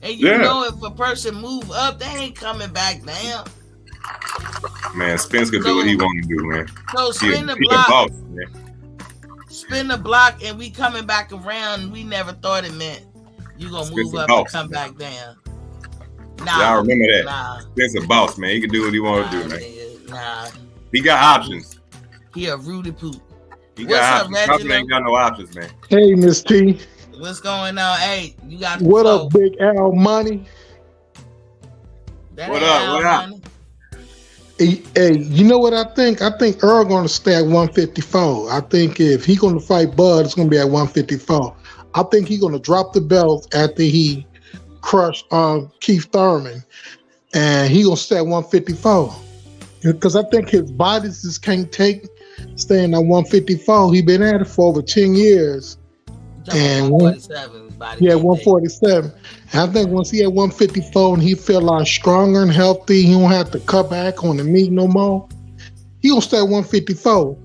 And you know if a person move up, they ain't coming back down. Man, Spence could do what he want to do, man. So spin the block. Spin the block, and we coming back around, and we never thought it meant you gonna move up and come back down. Nah, y'all remember that? Nah. Spence a boss, man. He can do what he want to do, man. Nah. He got options. He a Rudy Poop. He got options. Reginald ain't got no options, man. Hey, Miss T. What's going on? Hey, you got what up, Big Al Money? What up? Hey, you know what I think? I think Earl going to stay at 154. I think if he going to fight Bud, it's going to be at 154. I think he's going to drop the belt after he crushed Keith Thurman, and he going to stay at 154. Because I think his body just can't take staying at 154. He been at it for over 10 years. talking And about 147 is body yeah, weight day. 147. And I think once he had 154 and he feel a lot stronger and healthy, he don't have to cut back on the meat no more. He gonna stay at 154.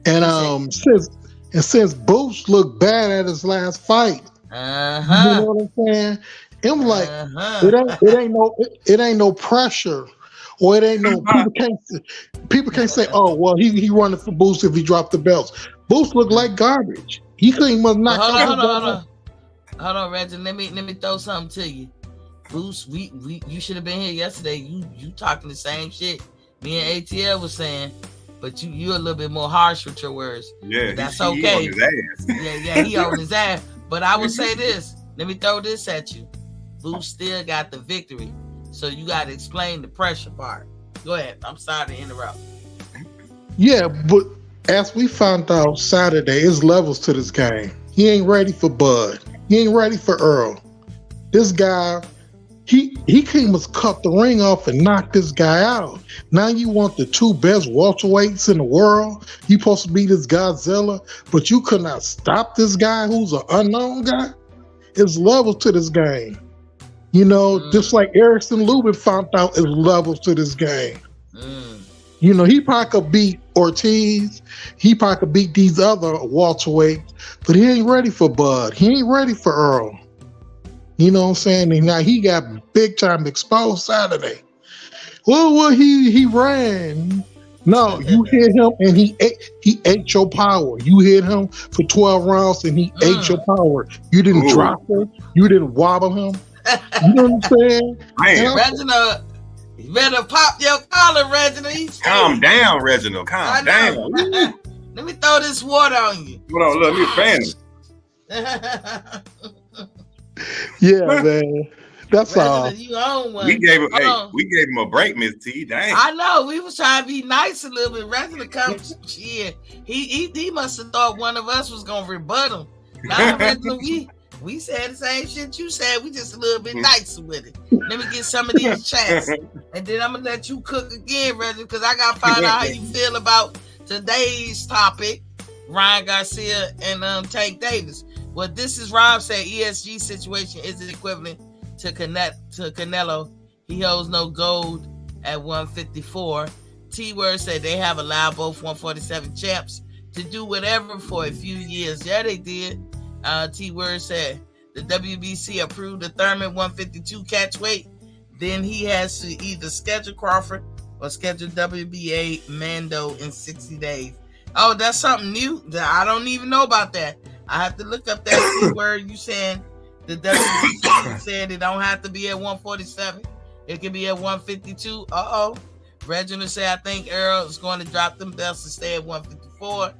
And since Boots looked bad at his last fight, you know what I'm saying? I'm like, it ain't no pressure, or it ain't no people can't say, oh well, he running for Boots if he dropped the belts. Boots looked like garbage. He couldn't even knock out. Hold on, Reggie. Let me throw something to you. Boost, you should have been here yesterday. You talking the same shit me and ATL was saying, but you a little bit more harsh with your words. Yeah, that's okay. He on his ass. Yeah, he on his ass. But I will say this. Let me throw this at you. Boost still got the victory, so you got to explain the pressure part. Go ahead. I'm sorry to interrupt. Yeah, but as we found out Saturday, there's levels to this game. He ain't ready for Bud. He ain't ready for Earl. This guy, he came to cut the ring off and knock this guy out. Now you want the two best welterweights in the world. You supposed to be this Godzilla, but you could not stop this guy who's an unknown guy. It's levels to this game. You know, just like Erickson Lubin found out, there's levels to this game. You know, he probably could beat Ortiz. He probably could beat these other welterweights, but he ain't ready for Bud. He ain't ready for Earl. You know what I'm saying? And now he got big time exposed Saturday. Well, he ran. No, you hit him and he ate your power. You hit him for 12 rounds and he ate your power. You didn't drop him. You didn't wobble him. You know what I'm saying? Reginald, you better pop your collar, Reginald. Calm down, Reginald. Calm down. Let me throw this water on you. Hold on, look, me fan. Yeah, man. That's Reginald, all. You own one. We gave him a break, Miss T. Dang. I know. We was trying to be nice a little bit. Reginald comes here. He must have thought one of us was gonna rebut him. Now, Reginald, we said the same shit you said. We just a little bit nicer with it. Let me get some of these chats, and then I'm gonna let you cook again, Reginald, because I gotta find out how you feel about today's topic, Ryan Garcia and Tank Davis. Well, this is Rob said ESG situation is equivalent to Canelo. He holds no gold at 154. T-Word said they have allowed both 147 champs to do whatever for a few years. Yeah, they did. T-Word said the WBC approved the Thurman 152 catch weight. Then he has to either schedule Crawford or schedule WBA Mando in 60 days. Oh, that's something new. I don't even know about that. I have to look up that T-Word. You saying the WBC said it don't have to be at 147. It can be at 152. Reginald said, I think Earl is going to drop them belts and stay at 154.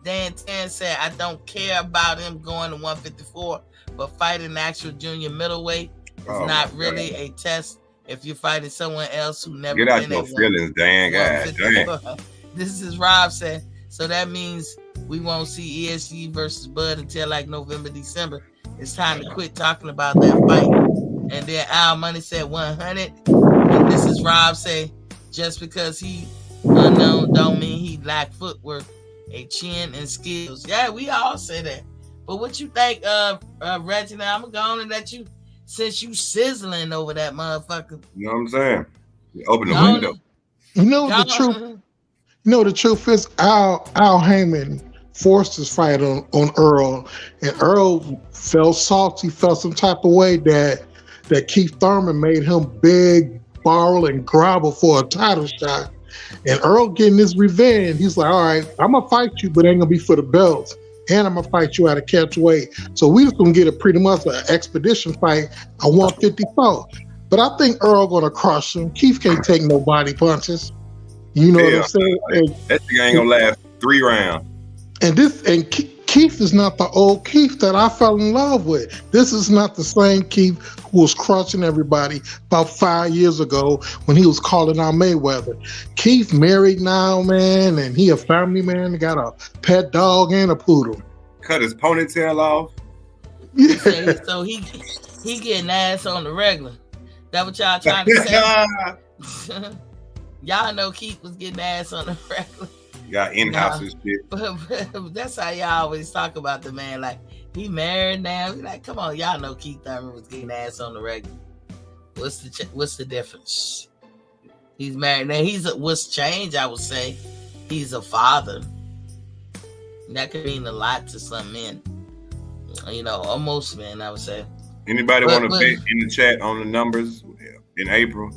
Dan Tan said, I don't care about him going to 154, but fighting an actual junior middleweight is not really a test if you're fighting someone else who never get out your feelings, Dan. God, This is Rob said, so that means we won't see ESG versus Bud until like November, December. It's time to quit talking about that fight. And then Al Money said 100. And this is Rob say, just because he unknown don't mean he lack footwork, a chin and skills. Yeah, we all say that. But what you think, Reggie? Now I'm gonna go on and let you, since you sizzling over that motherfucker. You know what I'm saying? You open the window. You know the truth. You know the truth is Al Heyman forced his fight on Earl, and Earl felt salty, felt some type of way that Keith Thurman made him beg, borrow, and grovel for a title shot. And Earl getting his revenge, he's like, all right, I'm gonna fight you, but it ain't gonna be for the belts, and I'm gonna fight you at a catch weight. So we was gonna get a pretty much an expedition fight at 154. But I think Earl gonna crush him. Keith can't take no body punches. You know what I'm saying? That thing ain't gonna last 3 rounds. And Keith is not the old Keith that I fell in love with. This is not the same Keith who was crushing everybody about 5 years ago when he was calling out Mayweather. Keith married now, man, and he a family man. He got a pet dog and a poodle. Cut his ponytail off. Yeah. So he getting ass on the regular. That what y'all trying to say? Y'all know Keith was getting ass on the regular. Got in-house and shit. But that's how y'all always talk about the man. Like, He married now. He like, come on, y'all know Keith Thurman was getting ass on the regular. What's the difference? He's married now. What's changed? I would say he's a father. That could mean a lot to some men. Or most men, I would say. Anybody want to bet in the chat on the numbers in April?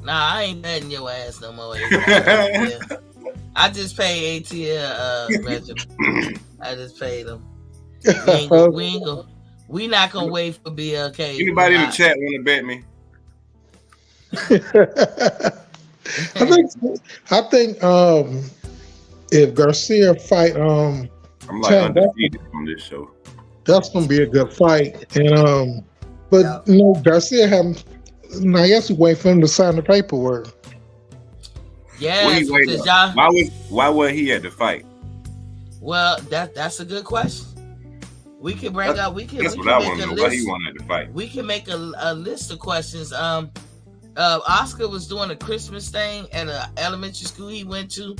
Nah, I ain't betting your ass no more. I just paid ATL Regiment. I just paid them. We not gonna wait for BLK. Anybody in the chat want to bet me? I think if Garcia fight I'm like undefeated on this show. That's gonna be a good fight. And Garcia haven't. I guess we wait for him to sign the paperwork. Yeah, why wasn't he at the fight? Well, that's a good question. We can bring up. That's what I want to know. Why he wanted to fight? We can make a list of questions. Oscar was doing a Christmas thing at an elementary school he went to,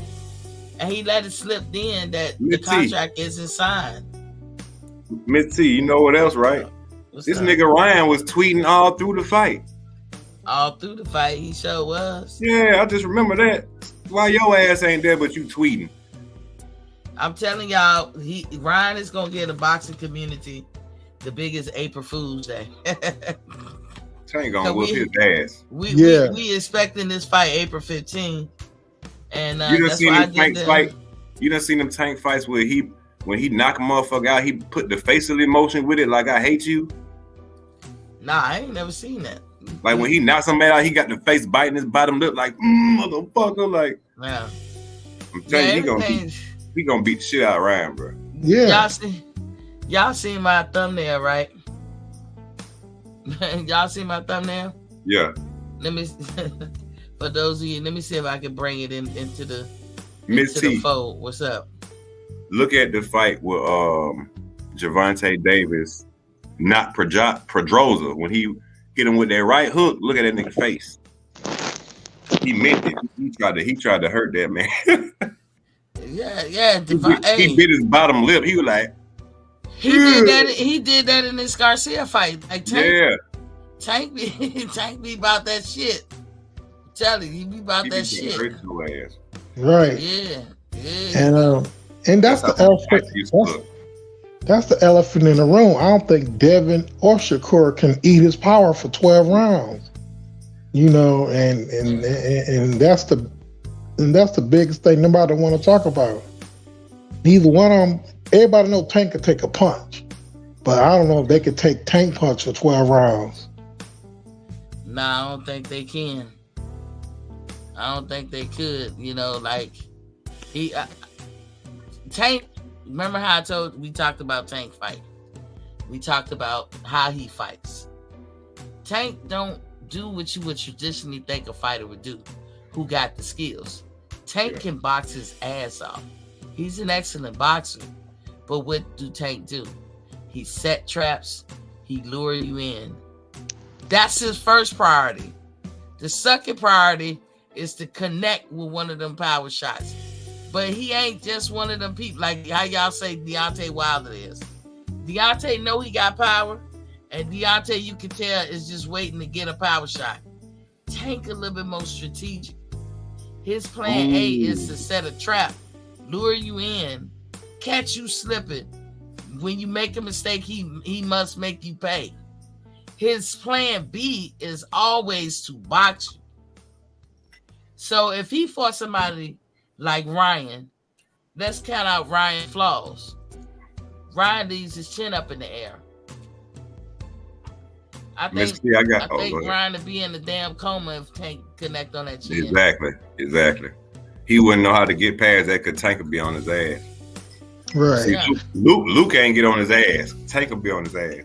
and he let it slip then that the contract isn't signed. Miss T, you know what else, right? This nigga Ryan was tweeting all through the fight. All through the fight, he sure was. Yeah, I just remember that. Why your ass ain't there, but you tweeting? I'm telling y'all, Ryan is gonna get a boxing community the biggest April Fool's Day. Tank gonna whoop his ass. We expecting this fight April 15th, and you done seen them Tank fight. You done seen them Tank fights where when he knock a motherfucker out, he put the facial emotion with it, like I hate you. Nah, I ain't never seen that. Like when he knocked somebody out, he got the face biting his bottom lip, like motherfucker, like. Yeah. I'm telling you, he gonna beat the shit out of Ryan, bro. Yeah. Y'all seen my thumbnail, right? Y'all see my thumbnail? Yeah. Let me, for those of you, let me see if I can bring it into the fold. What's up? Look at the fight with Gervonta Davis, not Pedroza, when he hit him with that right hook. Look at that nigga face. He meant it. He tried to hurt that man. Yeah. He bit his bottom lip. He was like, He did that in this Garcia fight. Like Tank be about that shit. I'm telling you, he be about that shit. Right. Yeah. And that's the elephant. That's the elephant in the room. I don't think Devin or Shakur can eat his power for 12 rounds. And that's the biggest thing nobody want to talk about. Neither one of them. Everybody know Tank could take a punch, but I don't know if they could take Tank punch for 12 rounds. Nah, I don't think they can. I don't think they could. Tank. Remember how we talked about Tank fight. We talked about how he fights. Tank don't do what you would traditionally think a fighter would do, who got the skills. Tank can box his ass off. He's an excellent boxer. But what do Tank do? He set traps. He lure you in. That's his first priority. The second priority is to connect with one of them power shots. But he ain't just one of them people like how y'all say Deontay Wilder is. Deontay know he got power, and Deontay, you can tell, is just waiting to get a power shot. Tank a little bit more strategic. His plan A is to set a trap, lure you in, catch you slipping. When you make a mistake, he must make you pay. His plan B is always to box you. So if he fought somebody like Ryan, let's count out Ryan's flaws. Ryan leaves his chin up in the air. I think Ryan would be in the damn coma if Tank connect on that chin. Exactly. He wouldn't know how to get past that because Tank would be on his ass. Right. See, Luke ain't get on his ass. Tank will be on his ass.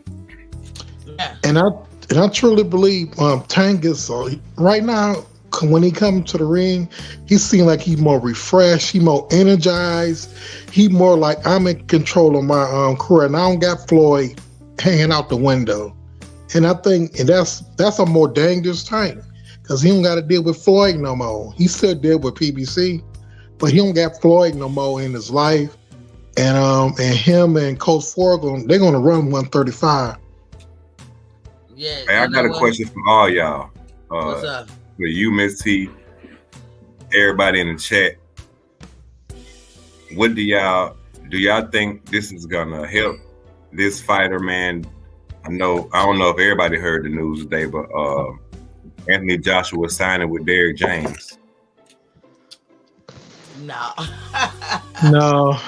Yeah. And I truly believe Tank is right now. When he comes to the ring, he seems like he's more refreshed, he more energized, he more like I'm in control of my career, and I don't got Floyd hanging out the window. And I think that's a more dangerous Tank because he don't got to deal with Floyd no more. He still deal with PBC, but he don't got Floyd no more in his life. and him and Coach Forgan, they're gonna run 135. Yeah. Hey, I got a question from all y'all. What's up? For you, Miss T, everybody in the chat. What do y'all think this is gonna help this fighter, man? I don't know if everybody heard the news today, but Anthony Joshua signing with Derrick James. No. No.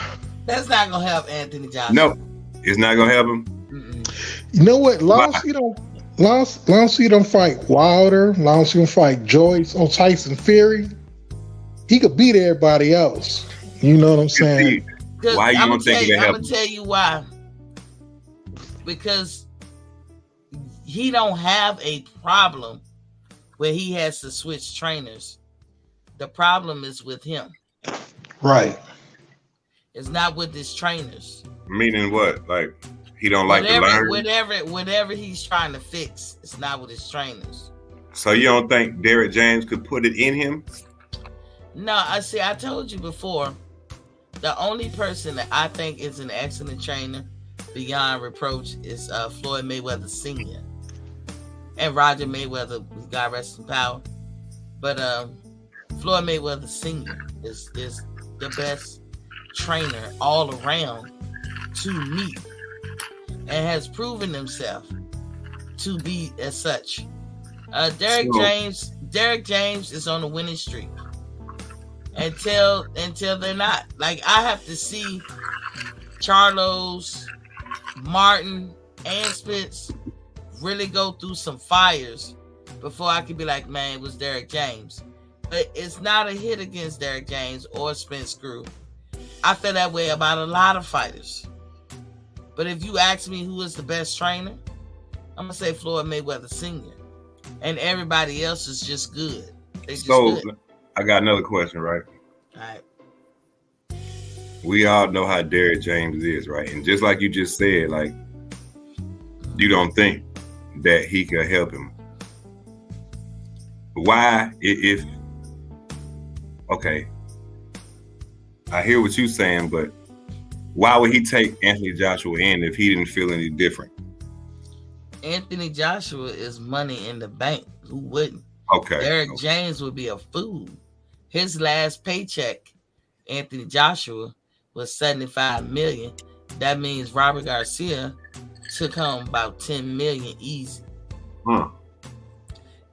That's not gonna help Anthony Joshua. No, it's not gonna help him. You know what? Long as he don't fight Wilder, long as he don't fight Joyce or Tyson Fury, he could beat everybody else. You know what I'm saying? Why you don't think it'll help him? I'm gonna tell you why. Because he don't have a problem where he has to switch trainers. The problem is with him. Right. It's not with his trainers. Meaning what? Like he don't like to learn? Whatever he's trying to fix, it's not with his trainers. So you don't think Derrick James could put it in him? No, I told you before, the only person that I think is an excellent trainer beyond reproach is Floyd Mayweather Sr. and Roger Mayweather, God rest in power. But Floyd Mayweather Sr. is the best trainer all around to me and has proven himself to be as such. Derrick James is on a winning streak until they're not. Like, I have to see Charlos, Martin, and Spence really go through some fires before I could be like, man, it was Derrick James. But it's not a hit against Derrick James or Spence Crew. I feel that way about a lot of fighters. But if you ask me who is the best trainer, I'm going to say Floyd Mayweather Sr. And everybody else is just good. They just good. I got another question, right? All right. We all know how Derrick James is, right? And just like you just said, like, you don't think that he could help him. Why, if okay, I hear what you're saying, but why would he take Anthony Joshua in if he didn't feel any different? Anthony Joshua is money in the bank. Who wouldn't? Okay. Derrick James would be a fool. His last paycheck, Anthony Joshua, was $75 million. That means Robert Garcia took home about $10 million easy.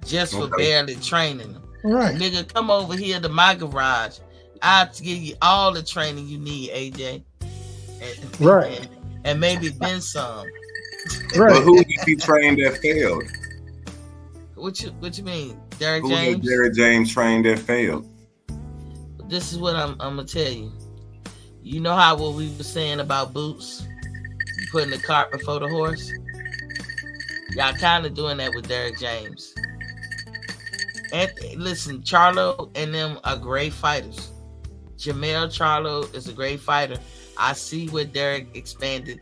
Just for barely training him. Right. Nigga, come over here to my garage. I'll give you all the training you need, AJ. Right. And maybe then some. Right. But who did he train that failed? What you mean? Derrick Who James? did Derrick James train that failed? This is what I'm gonna tell you. You know how what we were saying about Boots? Putting the cart before the horse? Y'all kind of doing that with Derrick James. And listen, Charlo and them are great fighters. Jamel Charlo is a great fighter. I see where Derrick expanded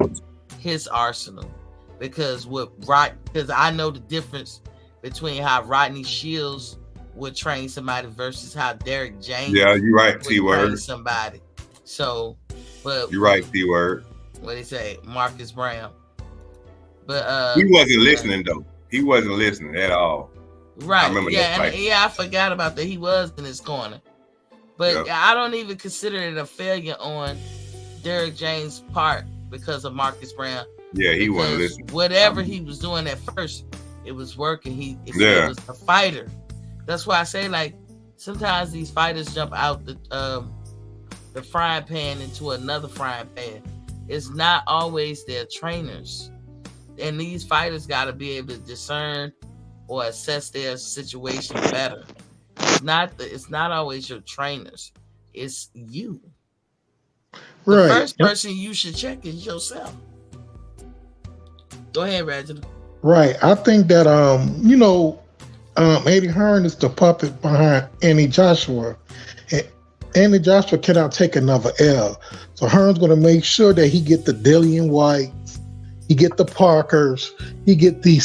his arsenal because I know the difference between how Rodney Shields would train somebody versus how Derrick James you're right, would T-word. train somebody. So, but you're right, T-word. What they say, Marcus Brown. But he wasn't listening though. He wasn't listening at all. Right. I I forgot about that. He was in his corner. But I don't even consider it a failure on Derrick James' part because of Marcus Brown. Yeah, he wasn't listening. Whatever he was doing at first, it was working. He was a fighter. That's why I say, like, sometimes these fighters jump out the frying pan into another frying pan. It's not always their trainers. And these fighters got to be able to discern or assess their situation better. It's not always your trainers. It's you. The first person you should check is yourself. Go ahead, Reginald. Right. I think that Eddie Hearn is the puppet behind Anthony Joshua. And Anthony Joshua cannot take another L. So Hearn's going to make sure that he get the Dillian Whites, he get the Parkers, he get the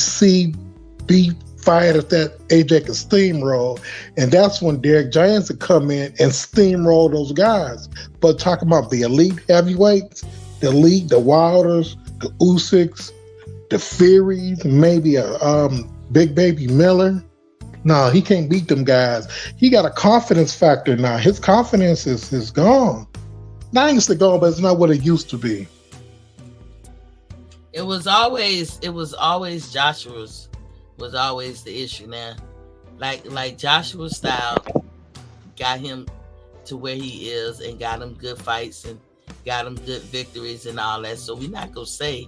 fighters that AJ can steamroll, and that's when Derek James would come in and steamroll those guys. But talking about the elite heavyweights, the Wilders, the Usyks, the Furies, maybe a Big Baby Miller. No, he can't beat them guys. He got a confidence factor now. His confidence is gone. Not used to gone, but it's not what it used to be. It was always Joshua's was always the issue. Now, like Joshua's style got him to where he is and got him good fights and got him good victories and all that. So we're not gonna say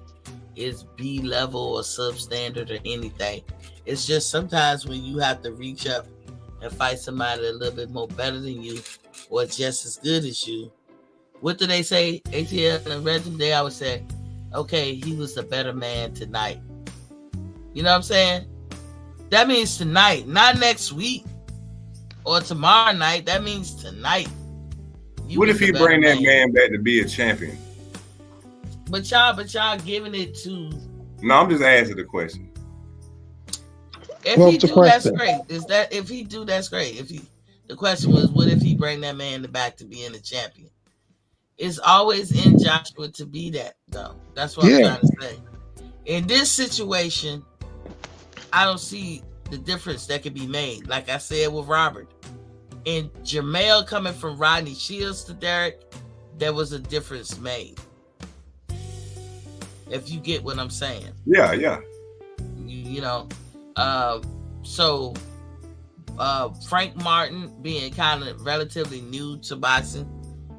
it's B level or substandard or anything. It's just sometimes when you have to reach up and fight somebody a little bit more better than you or just as good as you. What do they say? ATL and Regiment, they always say, okay, he was the better man tonight. You know what I'm saying? That means tonight, not next week or tomorrow night. That means tonight. What if he bring that man back to be a champion? But y'all giving it to. No, I'm just asking the question. If he do, that's great. If he do, that's great. The question was, what if he bring that man back to being a champion? It's always in Joshua to be that, though. That's what I'm trying to say. In this situation, I don't see the difference that could be made. Like I said with Robert. And Jermell coming from Rodney Shields to Derek, there was a difference made. If you get what I'm saying. Yeah. You know. So Frank Martin being kind of relatively new to boxing,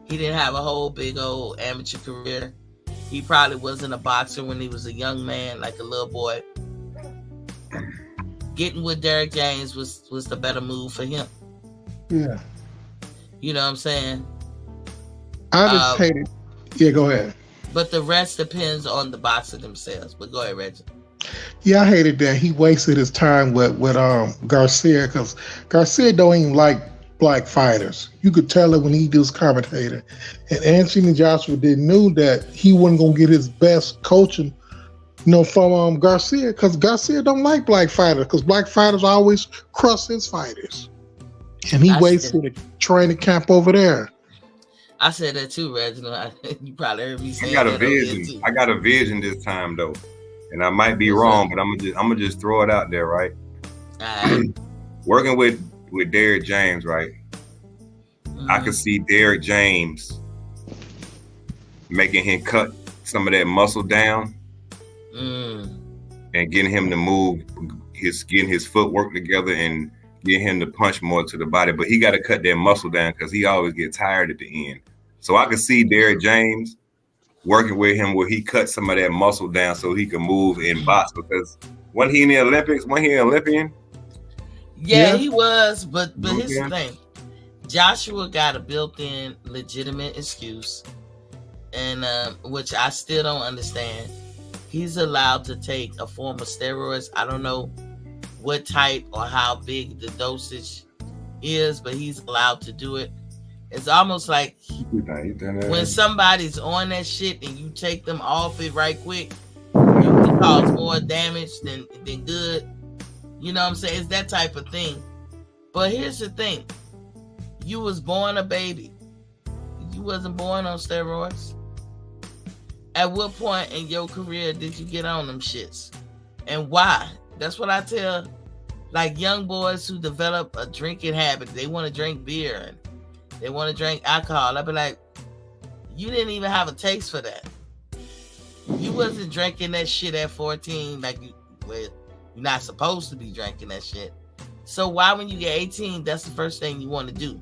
he didn't have a whole big old amateur career. He probably wasn't a boxer when he was a young man, like a little boy. Getting with Derek James was the better move for him. Yeah. You know what I'm saying? I just hate it. Yeah, go ahead. But the rest depends on the boxer themselves. But go ahead, Reggie. Yeah, I hated that he wasted his time with Garcia, because Garcia don't even like black fighters. You could tell it when he was commentating. And Anthony Joshua knew that he wasn't gonna get his best coaching, from Garcia, because Garcia don't like black fighters, because black fighters always crush his fighters. And he wasted a training camp over there. I said that too, Reginald. You probably heard me say that. I got a vision this time though. And I might be wrong, but I'm gonna just throw it out there, right? Working with Derek James, right? I could see Derek James making him cut some of that muscle down and getting him to move, getting his footwork together and getting him to punch more to the body. But he got to cut that muscle down because he always gets tired at the end. So I could see Derek James working with him where he cut some of that muscle down so he can move in box, because when he in the Olympics, when he an Olympian? Yeah, he was, but here's the thing. Joshua got a built-in legitimate excuse, and which I still don't understand. He's allowed to take a form of steroids. I don't know what type or how big the dosage is, but he's allowed to do it. It's almost like when somebody's on that shit and you take them off it right quick, you can cause more damage than good. You know what I'm saying? It's that type of thing. But here's the thing. You was born a baby. You wasn't born on steroids. At what point in your career did you get on them shits? And why? That's what I tell like young boys who develop a drinking habit. They want to drink beer and they want to drink alcohol. I'd be like, you didn't even have a taste for that. You wasn't drinking that shit at 14 like you're not supposed to be drinking that shit. So why when you get 18, that's the first thing you want to do?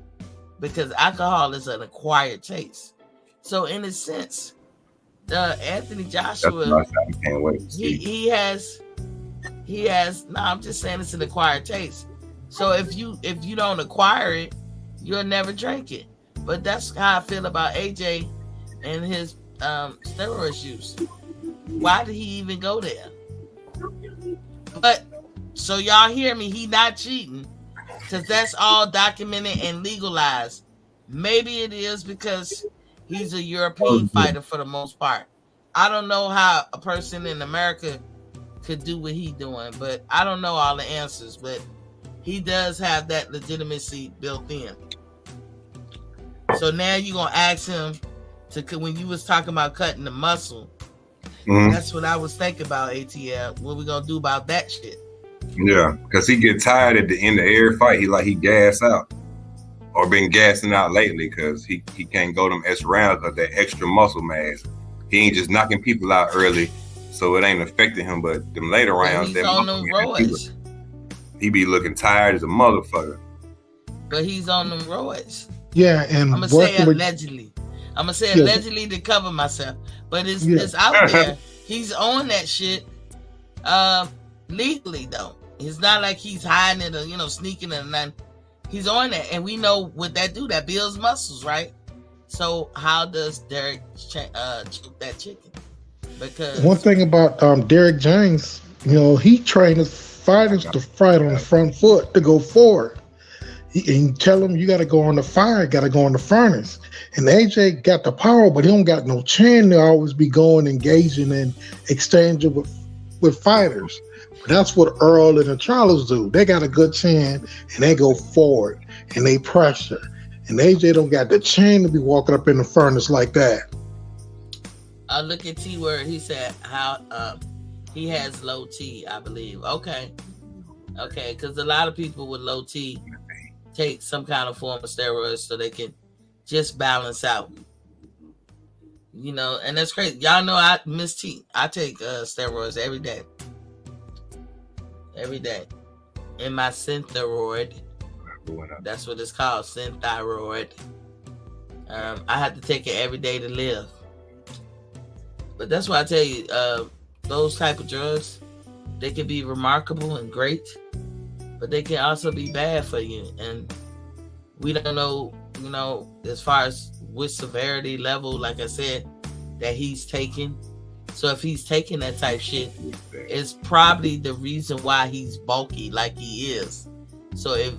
Because alcohol is an acquired taste. So in a sense, Anthony Joshua, he has, I'm just saying it's an acquired taste. So if you don't acquire it, you'll never drink it. But that's how I feel about AJ and his steroid use. Why did he even go there? But so y'all hear me, he not cheating, because that's all documented and legalized. Maybe it is because he's a European fighter for the most part. I don't know how a person in America could do what he doing. But I don't know all the answers, but he does have that legitimacy built in. So now you're gonna ask him to, when you was talking about cutting the muscle, that's what I was thinking about, ATL. What we gonna do about that shit? Yeah, because he get tired at the end of every fight. He gas out, or been gassing out lately because he can't go them extra rounds because that extra muscle mass. He ain't just knocking people out early, so it ain't affecting him. But them later rounds, he's on them roids. He be looking tired as a motherfucker. But he's on them roids. Yeah, and I'm gonna say allegedly. I'm gonna say allegedly to cover myself, but it's out there. He's on that shit legally though. It's not like he's hiding it or sneaking it or nothing. He's on that, and we know what that do. That builds muscles, right? So how does Derek choke that chicken? Because one thing about Derek James, he trained his fighters to fight on the front foot, to go forward. And tell him you got to go on the fire, got to go on the furnace. And AJ got the power, but he don't got no chin to always be going, engaging and exchanging with fighters. But that's what Earl and the Charles do. They got a good chin, and they go forward, and they pressure. And AJ don't got the chin to be walking up in the furnace like that. Look at T-Word. He said how he has low T, I believe. Okay, because a lot of people with low T take some kind of form of steroids so they can just balance out. And that's crazy. Y'all know I miss T. I take steroids every day. Every day. In my Syntheroid. That's what it's called, Syntheroid. I have to take it every day to live. But that's why I tell you, those type of drugs, they can be remarkable and great, but they can also be bad for you. And we don't know, as far as which severity level, like I said, that he's taking. So if he's taking that type shit, it's probably the reason why he's bulky like he is. So if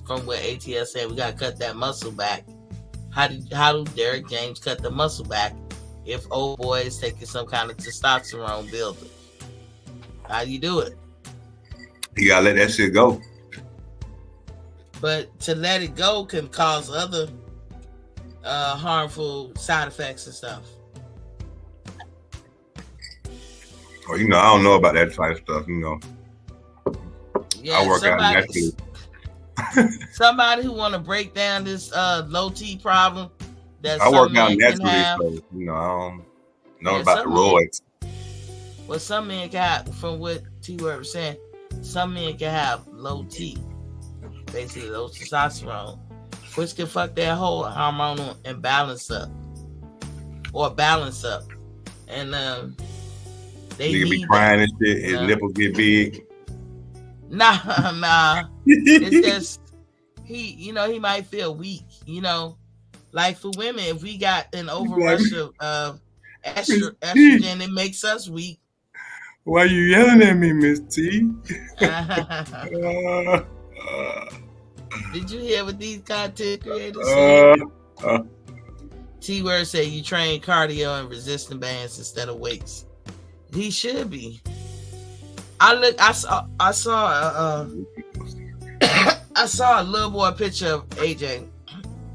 from what ATL said, we gotta cut that muscle back. How do Derek James cut the muscle back if old boy is taking some kind of testosterone builder? How do you do it? You gotta let that shit go. But to let it go can cause other harmful side effects and stuff. Oh, I don't know about that type of stuff, Yeah, I work out naturally. Somebody who want to break down this low T problem that I work out naturally, can have, so I don't know about the roids. Well, some men can have, from what T-Word was saying, some men can have low T, basically low testosterone, which can fuck their whole hormonal imbalance up, and they Nigga be crying and shit. His nipples get big. Nah. It's just he might feel weak. Like for women, if we got an overrush of estrogen, it makes us weak. Why you yelling at me, Miss T? Did you hear what these content creators said? T-Word said you train cardio and resistance bands instead of weights. He should be. I saw a little boy picture of AJ.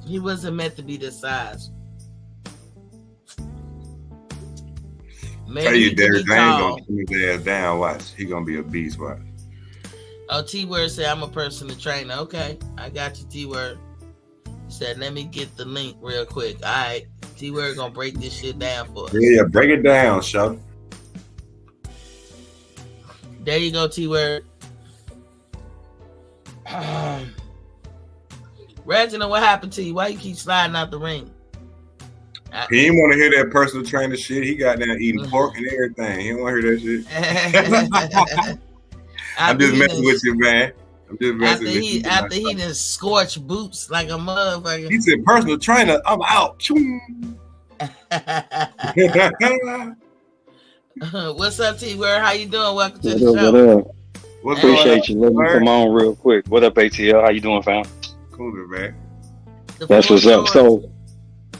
He wasn't meant to be this size. Tell you, Derek James gonna keep his ass down. Watch, he gonna be a beast. Watch. Oh, T-Word said I'm a personal trainer. Okay, I got you, T-Word. He said, let me get the link real quick. All right, T-Word gonna break this shit down for us. Yeah, break it down, Sean. There you go, T-Word. Reginald, what happened to you? Why you keep sliding out the ring? He didn't want to hear that personal trainer shit. He got down eating pork and everything. He didn't want to hear that shit. I'm just messing with you, man. I'm just messing with you. After he done scorched boots like a motherfucker. He said, personal trainer, I'm out. What's up, T-Word? How you doing? Welcome to the show. What up? Appreciate you. Let me come on real quick. What up, ATL? How you doing, fam? Cool, man. That's what's up. So,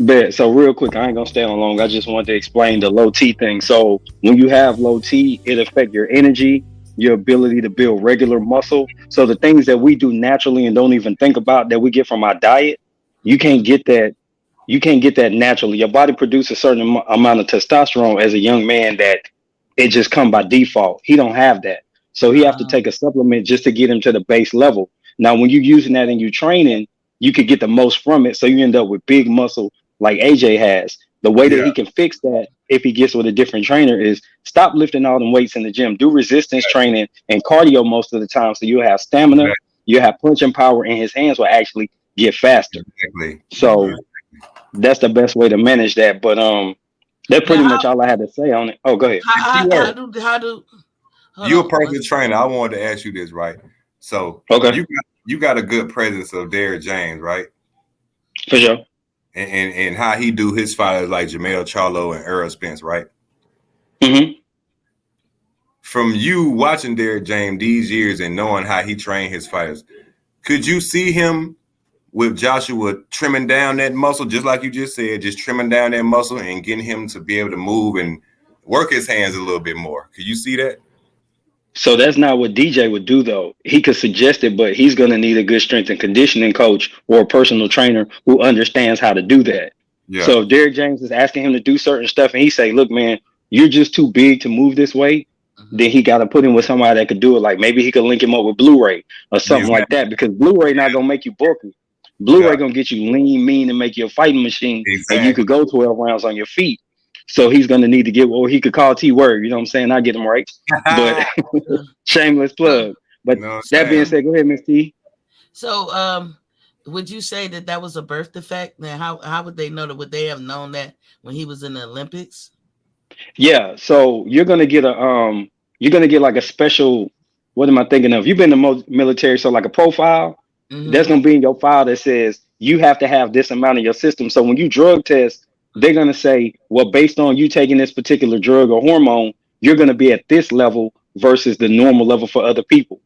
Bet. So real quick, I ain't gonna stay on long. I just wanted to explain the low T thing. So when you have low T, it affects your energy, your ability to build regular muscle. So the things that we do naturally and don't even think about that we get from our diet, you can't get that. You can't get that naturally. Your body produces a certain amount of testosterone as a young man that it just come by default. He don't have that. So he have to take a supplement just to get him to the base level. Now, when you're using that and you training, you could get the most from it. So you end up with big muscle like AJ has. The way that Yeah. he can fix that if he gets with a different trainer is stop lifting all them weights in the gym. Do resistance training and cardio most of the time. So you'll have stamina, you have punching power, and his hands will actually get faster. Exactly. So that's the best way to manage that. But that's pretty Now, much all I had to say on it. Oh, go ahead. how do You a personal trainer. I wanted to ask you this, right? So Okay. you got a good presence of Derrick James, right? For sure. And how he do his fighters like Jamel Charlo and Errol Spence, right? Mm-hmm. From you watching Derrick James these years and knowing how he trained his fighters, could you see him with Joshua trimming down that muscle, just like you just said, just trimming down that muscle and getting him to be able to move and work his hands a little bit more? Could you see that? So that's not what DJ would do, though. He could suggest it, but he's going to need a good strength and conditioning coach or a personal trainer who understands how to do that. Yeah. So if Derrick James is asking him to do certain stuff and he say, look, man, you're just too big to move this way, then he got to put him with somebody that could do it. Like maybe he could link him up with Blu-ray or something like that, because Blu-ray not going to make you bulky. Blu-ray going to get you lean, mean, and make you a fighting machine, and you could go 12 rounds on your feet. So he's going to need to get, or he could call T-Word, you know what I'm saying? I get him right. But shameless plug. But that being said, go ahead, Miss T. So, would you say that was a birth defect? Now, how would they know that? Would they have known that when he was in the Olympics? Yeah. So you're going to get like a special, what am I thinking of? You've been in the military, so like a profile. That's going to be in your file that says you have to have this amount in your system. So when you drug test, they're going to say, well, based on you taking this particular drug or hormone, you're going to be at this level versus the normal level for other people.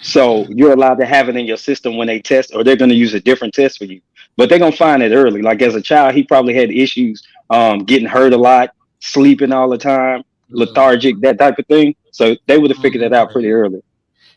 So you're allowed to have it in your system when they test, or they're going to use a different test for you. But they're going to find it early. Like as a child, he probably had issues getting hurt a lot, sleeping all the time, lethargic, that type of thing. So they would have figured that out pretty early.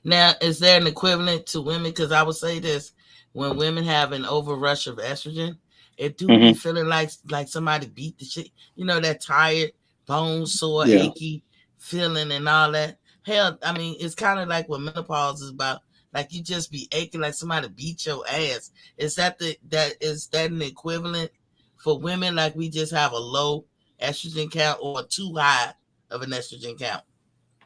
Now, is there an equivalent to women? Because I would say this, when women have an overrush of estrogen, it do be feeling like somebody beat the shit. You know, that tired, bone sore, achy feeling and all that. Hell, I mean, it's kind of like what menopause is about. Like you just be aching like somebody beat your ass. Is that an equivalent for women? Like we just have a low estrogen count or too high of an estrogen count?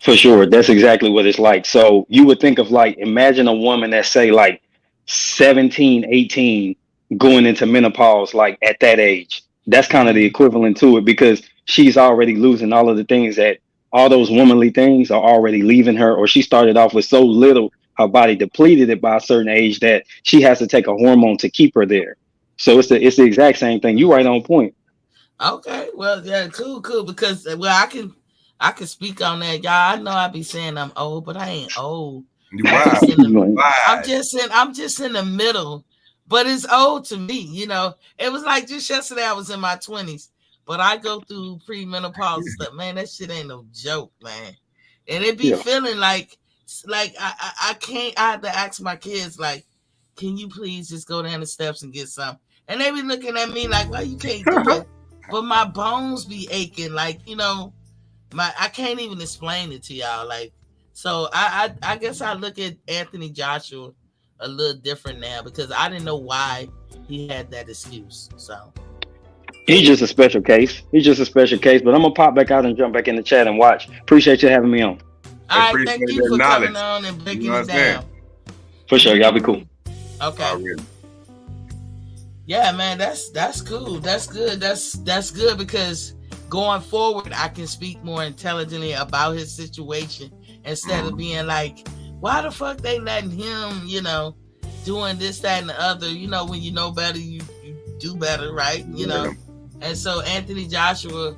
For sure. That's exactly what it's like. So you would think of like, imagine a woman that say like 17, 18 going into menopause, like at that age. That's kind of the equivalent to it, because she's already losing all of the things that all those womanly things are already leaving her, or she started off with so little, her body depleted it by a certain age that she has to take a hormone to keep her there. So it's the exact same thing. You right on point. Okay. Well, yeah, cool. Because I can speak on that, y'all. I know I be saying I'm old, but I ain't old. I'm just in the middle, but it's old to me. You know, it was like just yesterday I was in my 20s, but I go through premenopause stuff. Man, that shit ain't no joke, man. And it be feeling like I can't. I had to ask my kids, like, can you please just go down the steps and get some? And they be looking at me like, why you can't do it? But my bones be aching, like, you know, I can't even explain it to y'all. Like, so I guess I look at Anthony Joshua a little different now, because I didn't know why he had that excuse. So he's just a special case. But I'm gonna pop back out and jump back in the chat and watch. Appreciate you having me on. All right, thank you for coming on and breaking it down. For sure, y'all be cool. Okay. Yeah, man, that's cool. That's good. That's good, because going forward, I can speak more intelligently about his situation instead of being like, why the fuck they letting him, you know, doing this, that, and the other. You know, when you know better, you do better, right? You know. And so Anthony Joshua,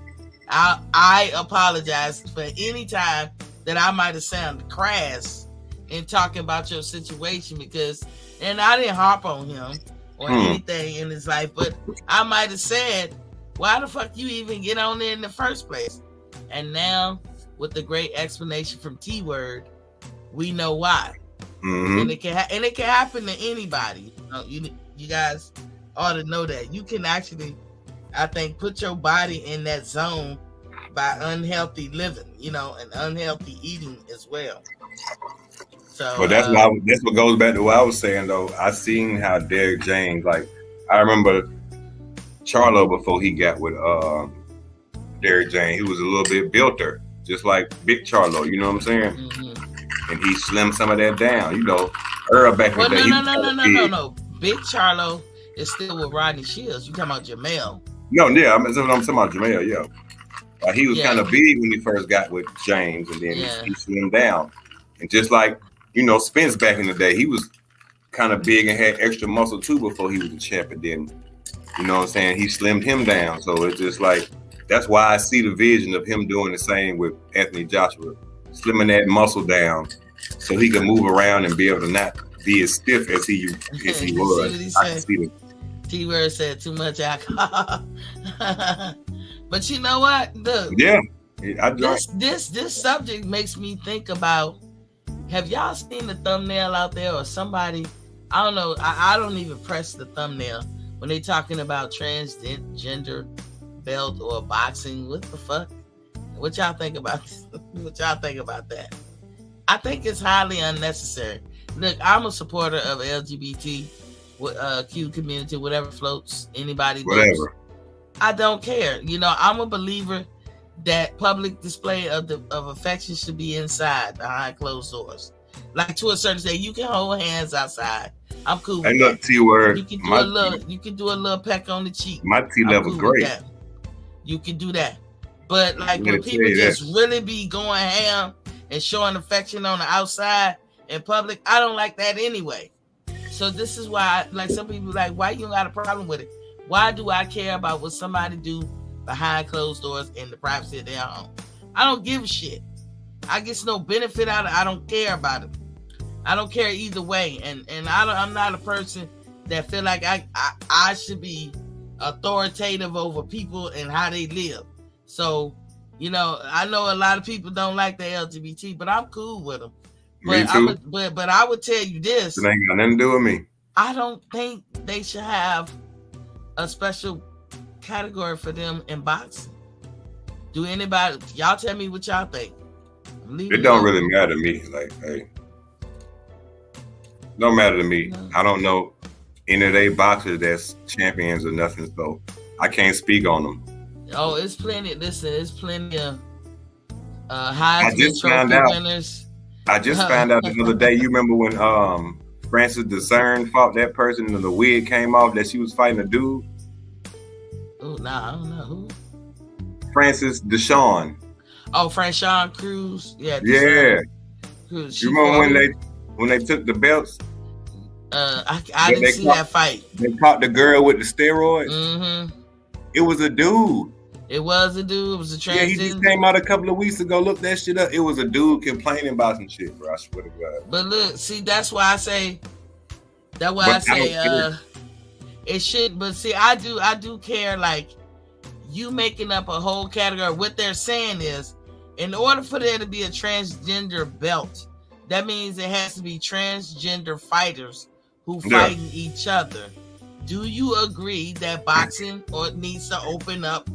I apologize for any time that I might have sounded crass in talking about your situation, because, and I didn't harp on him. or anything in his life. But I might have said, why the fuck you even get on there in the first place? And now, with the great explanation from T Word, we know why. And it can happen to anybody. You guys ought to know that. You can actually, I think, put your body in that zone by unhealthy living, and unhealthy eating as well. So, but that's what goes back to what I was saying though. I seen how Derrick James, like, I remember Charlo before he got with Derrick James, he was a little bit builter, just like Big Charlo, you know what I'm saying? And he slimmed some of that down, Earl back in the day. No. Big Charlo is still with Rodney Shields. You talking about Jamel? No, yeah, I'm talking about Jamel, yeah. He was kind of big when he first got with James, and then he slimmed down. And just like, Spence back in the day, he was kind of big and had extra muscle too before he was a champ, and then, you know what I'm saying, he slimmed him down. So it's just like, that's why I see the vision of him doing the same with Anthony Joshua, slimming that muscle down so he can move around and be able to not be as stiff as he was. I can see it. T-Word said too much alcohol. But you know what? Look, this subject makes me think about, have y'all seen the thumbnail out there or somebody? I don't know. I don't even press the thumbnail when they talking about transgender belt or boxing. What the fuck? What y'all think about this? What y'all think about that? I think it's highly unnecessary. Look, I'm a supporter of LGBT Q community, whatever floats anybody. Whatever. I don't care. I'm a believer that public display of affection should be inside behind closed doors. Like, to a certain extent, you can hold hands outside. I'm cool with that. T-Word. You can do a little peck on the cheek. My T-level's cool great. You can do that. But like, when people just really be going ham and showing affection on the outside in public, I don't like that anyway. So this is why, like, some people like, why you got a problem with it? Why do I care about what somebody do behind closed doors in the privacy of their home? I don't give a shit. I get no benefit out of it. I don't care about it. I don't care either way. And I'm not a person that feel like I should be authoritative over people and how they live. So, I know a lot of people don't like the LGBT, but I'm cool with them. Me too. But I would tell you this. It ain't got nothing to do with me. I don't think they should have a special category for them in boxing. Do anybody? Y'all tell me what y'all think. It don't really matter to me. Like, hey, don't matter to me. No. I don't know any of they boxers that's champions or nothing, so I can't speak on them. Oh, it's plenty. Listen, it's plenty of Heisman Trophy winners. I just found out the other day. You remember when Francis DeCern fought that person and the wig came off that she was fighting a dude? Oh, nah, I don't know who. Francis Deshawn. Oh, Franchon Cruz. Yeah. Cruz. You remember when they took the belts? I didn't see that fight. They caught the girl with the steroids. Mm-hmm. It was a dude. It was a dude. It was a transgender. Yeah, he just came out a couple of weeks ago. Look that shit up. It was a dude complaining about some shit, bro. I swear to God. But look, see, that's why I say. It should. But see, I do care. Like, you making up a whole category. What they're saying is, in order for there to be a transgender belt, that means it has to be transgender fighters who fighting each other. Do you agree that boxing needs to open up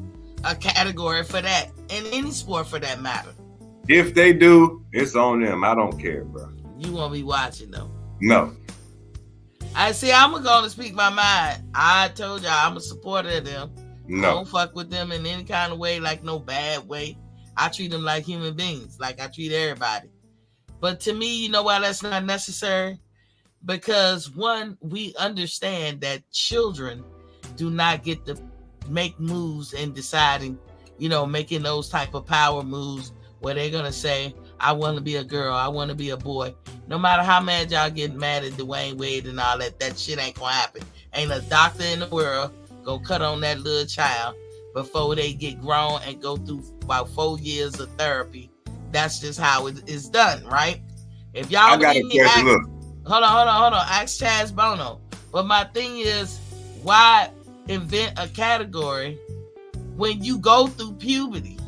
a category for that, in any sport for that matter? If they do, it's on them. I don't care, bro. You won't be watching though. No. I see. I'm gonna speak my mind. I told y'all I'm a supporter of them. No. I don't fuck with them in any kind of way, like no bad way. I treat them like human beings, like I treat everybody. But to me, you know why that's not necessary? Because one, we understand that children do not get to make moves and deciding, making those type of power moves where they're going to say, I want to be a girl, I want to be a boy. No matter how mad y'all get mad at Dwayne Wade and all that shit ain't going to happen. Ain't a doctor in the world going to cut on that little child before they get grown and go through about 4 years of therapy. That's just how it is done, right? If y'all didn't ask, hold on. Ask Chaz Bono. But my thing is, why invent a category when you go through puberty?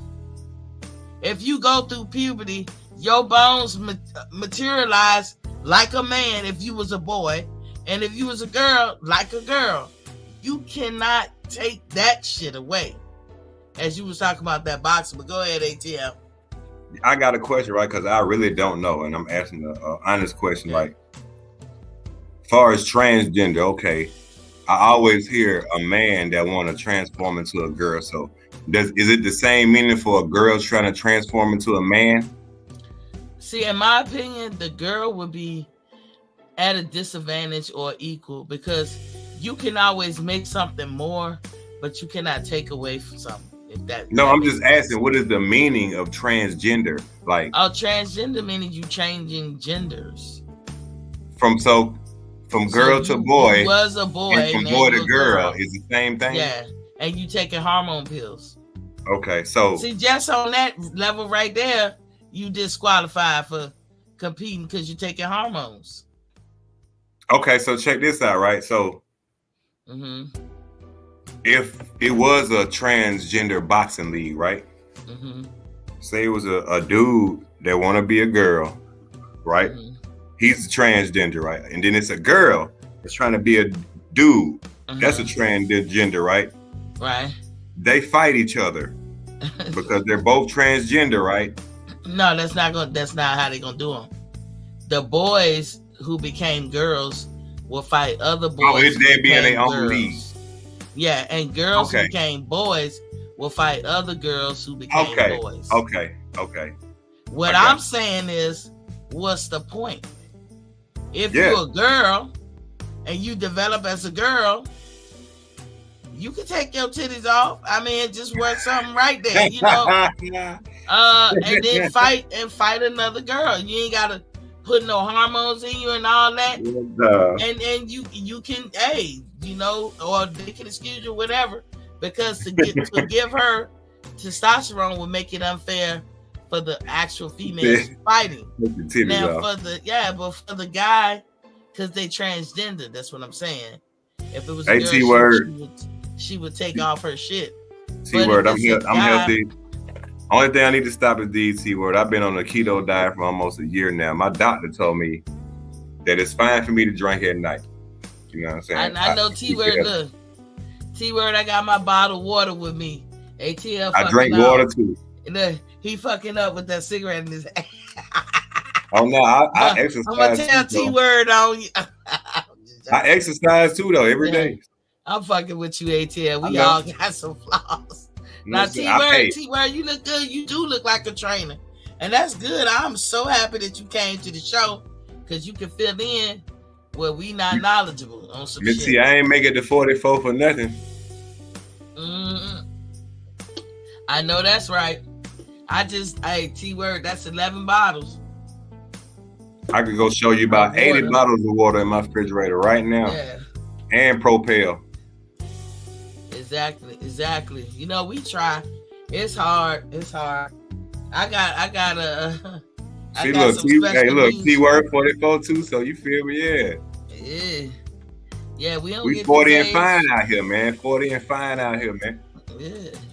If you go through puberty, your bones materialize like a man if you was a boy, and if you was a girl, like a girl. You cannot take that shit away. As you was talking about that boxing, but go ahead, ATL. I got a question, right? Because I really don't know, and I'm asking an honest question. Like, as far as transgender, okay, I always hear a man that want to transform into a girl. So, is it the same meaning for a girl trying to transform into a man? See, in my opinion, the girl would be at a disadvantage or equal, because you can always make something more, but you cannot take away from something. No, I'm just asking, what is the meaning of transgender? Like, transgender meaning you changing genders. From girl to boy. You was a boy. And from boy to girl is the same thing? Yeah. And you taking hormone pills. Okay, so. See, just on that level right there, you disqualified for competing because you're taking hormones. Okay, so check this out, right? So. If it was a transgender boxing league, right? Say it was a dude that want to be a girl, right? He's a transgender, right? And then it's a girl that's trying to be a dude. That's a transgender, right? Right. They fight each other because they're both transgender, right? No, that's not how they're gonna do them. The boys who became girls will fight other boys. Oh, it's they be in their own league. Yeah, and girls who became boys will fight other girls who became boys. Okay. What I'm saying is, what's the point? If you're a girl and you develop as a girl, you can take your titties off. I mean, just wear something right there, you know. And then fight another girl. You ain't gotta put no hormones in you and all that. And you can, you know, or they can excuse you, whatever, because to give her testosterone would make it unfair for the actual females fighting. Now but for the guy, because they transgender, that's what I'm saying. If it was a girl, she would take off her shit. T-word, I'm healthy. Only thing I need to stop is the T-word. I've been on a keto diet for almost a year now. My doctor told me that it's fine for me to drink at night. You know what I'm saying? I know T-word. Look, T-word, I got my bottle of water with me. ATL. I drink water too. Look, he fucking up with that cigarette in his hand. Oh no, I exercise. I'm gonna tell T-word on you. I exercise too though every day. I'm fucking with you, ATL. We all got some flaws. Now, T-word, you look good. You do look like a trainer, and that's good. I'm so happy that you came to the show because you can fill in where we not knowledgeable on some shit. See, I ain't make it to 44 for nothing. I know that's right. T-word, that's 11 bottles. I could go show you about 80 bottles of water in my refrigerator right now. Yeah. And Propel. Exactly. You know, we try. It's hard. I got a. See, look, T-word 44 too. So you feel me? Yeah. We don't. We 40 and fine out here, man. 40 and fine out here, man.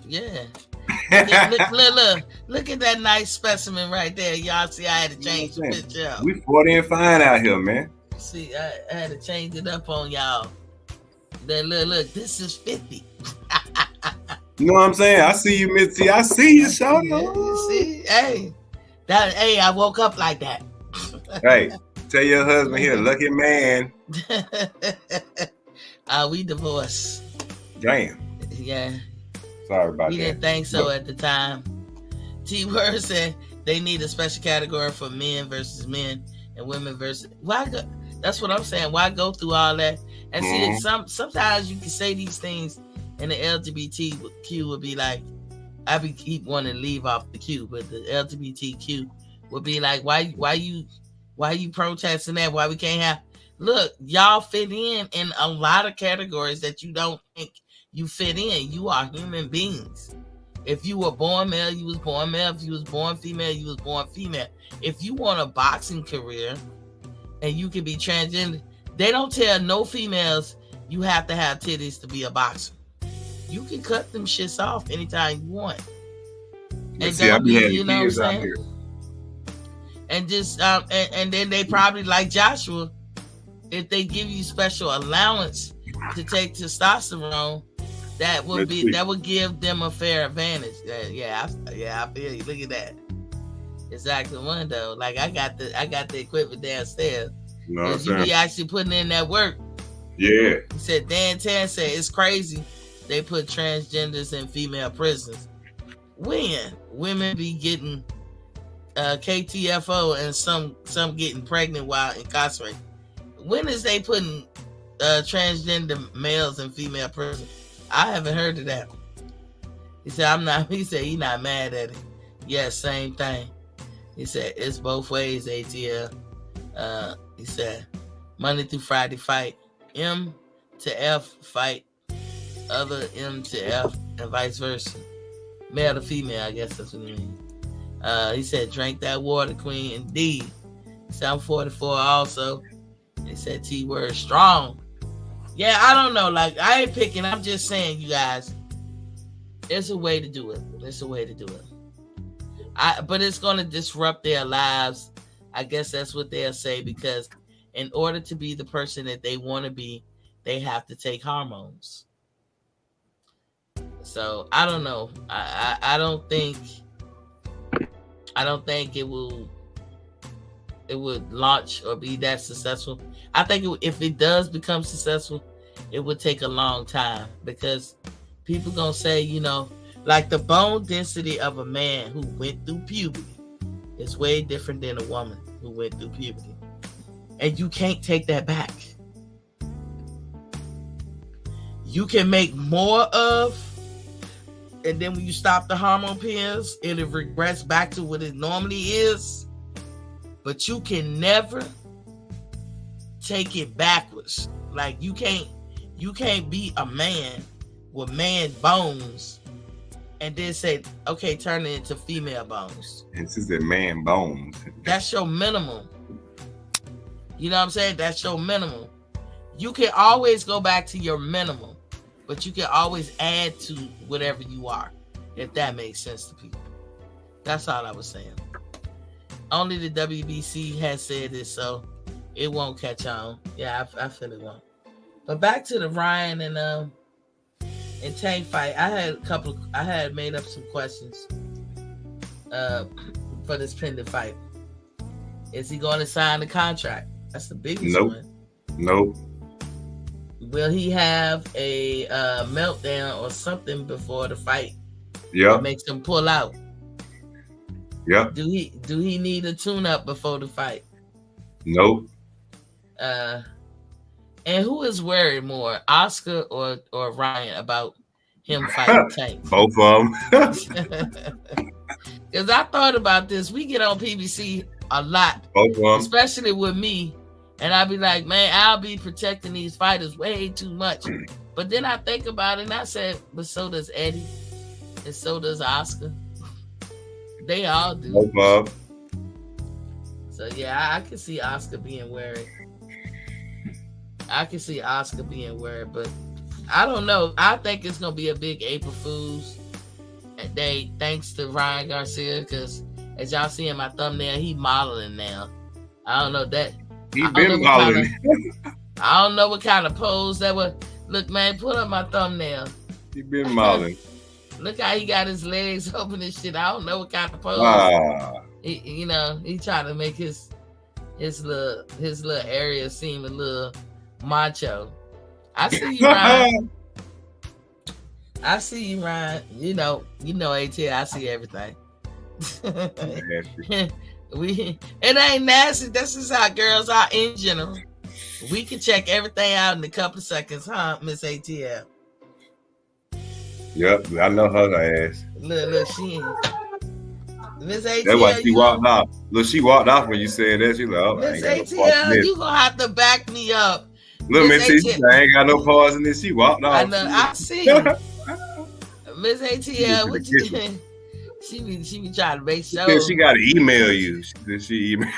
Yeah. Look at that nice specimen right there. Y'all see, I had to change the picture up. We 40 and fine out here, man. See, I had to change it up on y'all. Look, this is 50. You know what I'm saying? I see you, Mitzi. I see you, Sean. You see? Hey, I woke up like that. Hey, tell your husband here, lucky man. We divorced. Damn. Yeah. Sorry about that. We didn't think so at the time. T-word said they need a special category for men versus men and women versus. That's what I'm saying. Why go through all that? And see, sometimes you can say these things, and the LGBTQ would be like, keep wanting to leave off the Q, but the LGBTQ would be like, why you protesting that? Why we can't have? Look, y'all fit in a lot of categories that you don't think you fit in. You are human beings. If you were born male, you was born male. If you was born female, you was born female. If you want a boxing career and you can be transgender, They don't tell no females you have to have titties to be a boxer. You can cut them shits off anytime you want. And see, I be having you know kids what I'm out saying? here. And just and then they probably like Joshua, if they give you special allowance to take testosterone, that would give them a fair advantage. I feel you. Look at that. Exactly one though. Like I got the equipment downstairs. You know what I'm You saying? be actually putting in that work. Yeah. He said Dan Tan said it's crazy they put transgenders in female prisons. When women be getting KTFO and some getting pregnant while incarcerated. When is they putting transgender males in female prison? I haven't heard of that. He said he's not mad at it. Yeah, same thing. He said it's both ways, ATL. He said Monday through Friday fight, M to F fight, other M to F, and vice versa. Male to female, I guess that's what he means. He said, drink that water, Queen. Indeed. He said, I'm 44 also. He said, T-word strong. Yeah, I don't know. Like, I ain't picking. I'm just saying, you guys, it's a way to do it. It's a way to do it. But it's going to disrupt their lives. I guess that's what they'll say, because in order to be the person that they want to be, they have to take hormones. So I don't know. I don't think it would launch or be that successful. I think if it does become successful, it would take a long time, because people gonna say, like the bone density of a man who went through puberty is way different than a woman who went through puberty, and you can't take that back. You can make more of, and then when you stop the hormone pills, it'll regress back to what it normally is. But you can never take it backwards. Like you can't be a man with man bones and then say, okay, turn it into female bones. This is a man bones. That's your minimum. You know what I'm saying? That's your minimum. You can always go back to your minimum, but you can always add to whatever you are, if that makes sense to people. That's all I was saying. Only the WBC has said this, so it won't catch on. Yeah, I feel it won't. But back to the Ryan and Tank fight. I had made up some questions for this pending fight. Is he going to sign the contract? That's the biggest one. Nope. Will he have a meltdown or something before the fight? Yeah. That makes him pull out. Yeah. Do he need a tune-up before the fight? Nope. And who is worried more, Oscar or Ryan, about him fighting Tank? Both of them. Because I thought about this. We get on PBC a lot, Both of them. especially with me, and I'll be like, man, I'll be protecting these fighters way too much. But then I think about it, and I said, but so does Eddie, and so does Oscar. They all do. Both of them. So yeah, I can see Oscar being worried. But I don't know. I think it's gonna be a big April Fool's Day, thanks to Ryan Garcia, because as y'all see in my thumbnail, he modeling now. I don't know that. He been modeling. I don't know what kind of pose that was. Look, man, put up my thumbnail. He been modeling. Look how he got his legs open and shit. I don't know what kind of pose. He trying to make his little area seem a little macho. I see you, Ryan. I see you, Ryan. You know, ATL, I see everything. It ain't nasty. This is how girls are in general. We can check everything out in a couple of seconds, huh, Miss ATL? Yep, I know her ass. Look, she Miss ATL. That's why she walked off. Look, she walked off when you said that. She like, oh, Miss ATL, you gonna have to back me up. Look, Miss ATL, I ain't got no pause in this. She walked off. I know. I see. Miss ATL, what you think? She be trying to make sure. She got to email you. She email.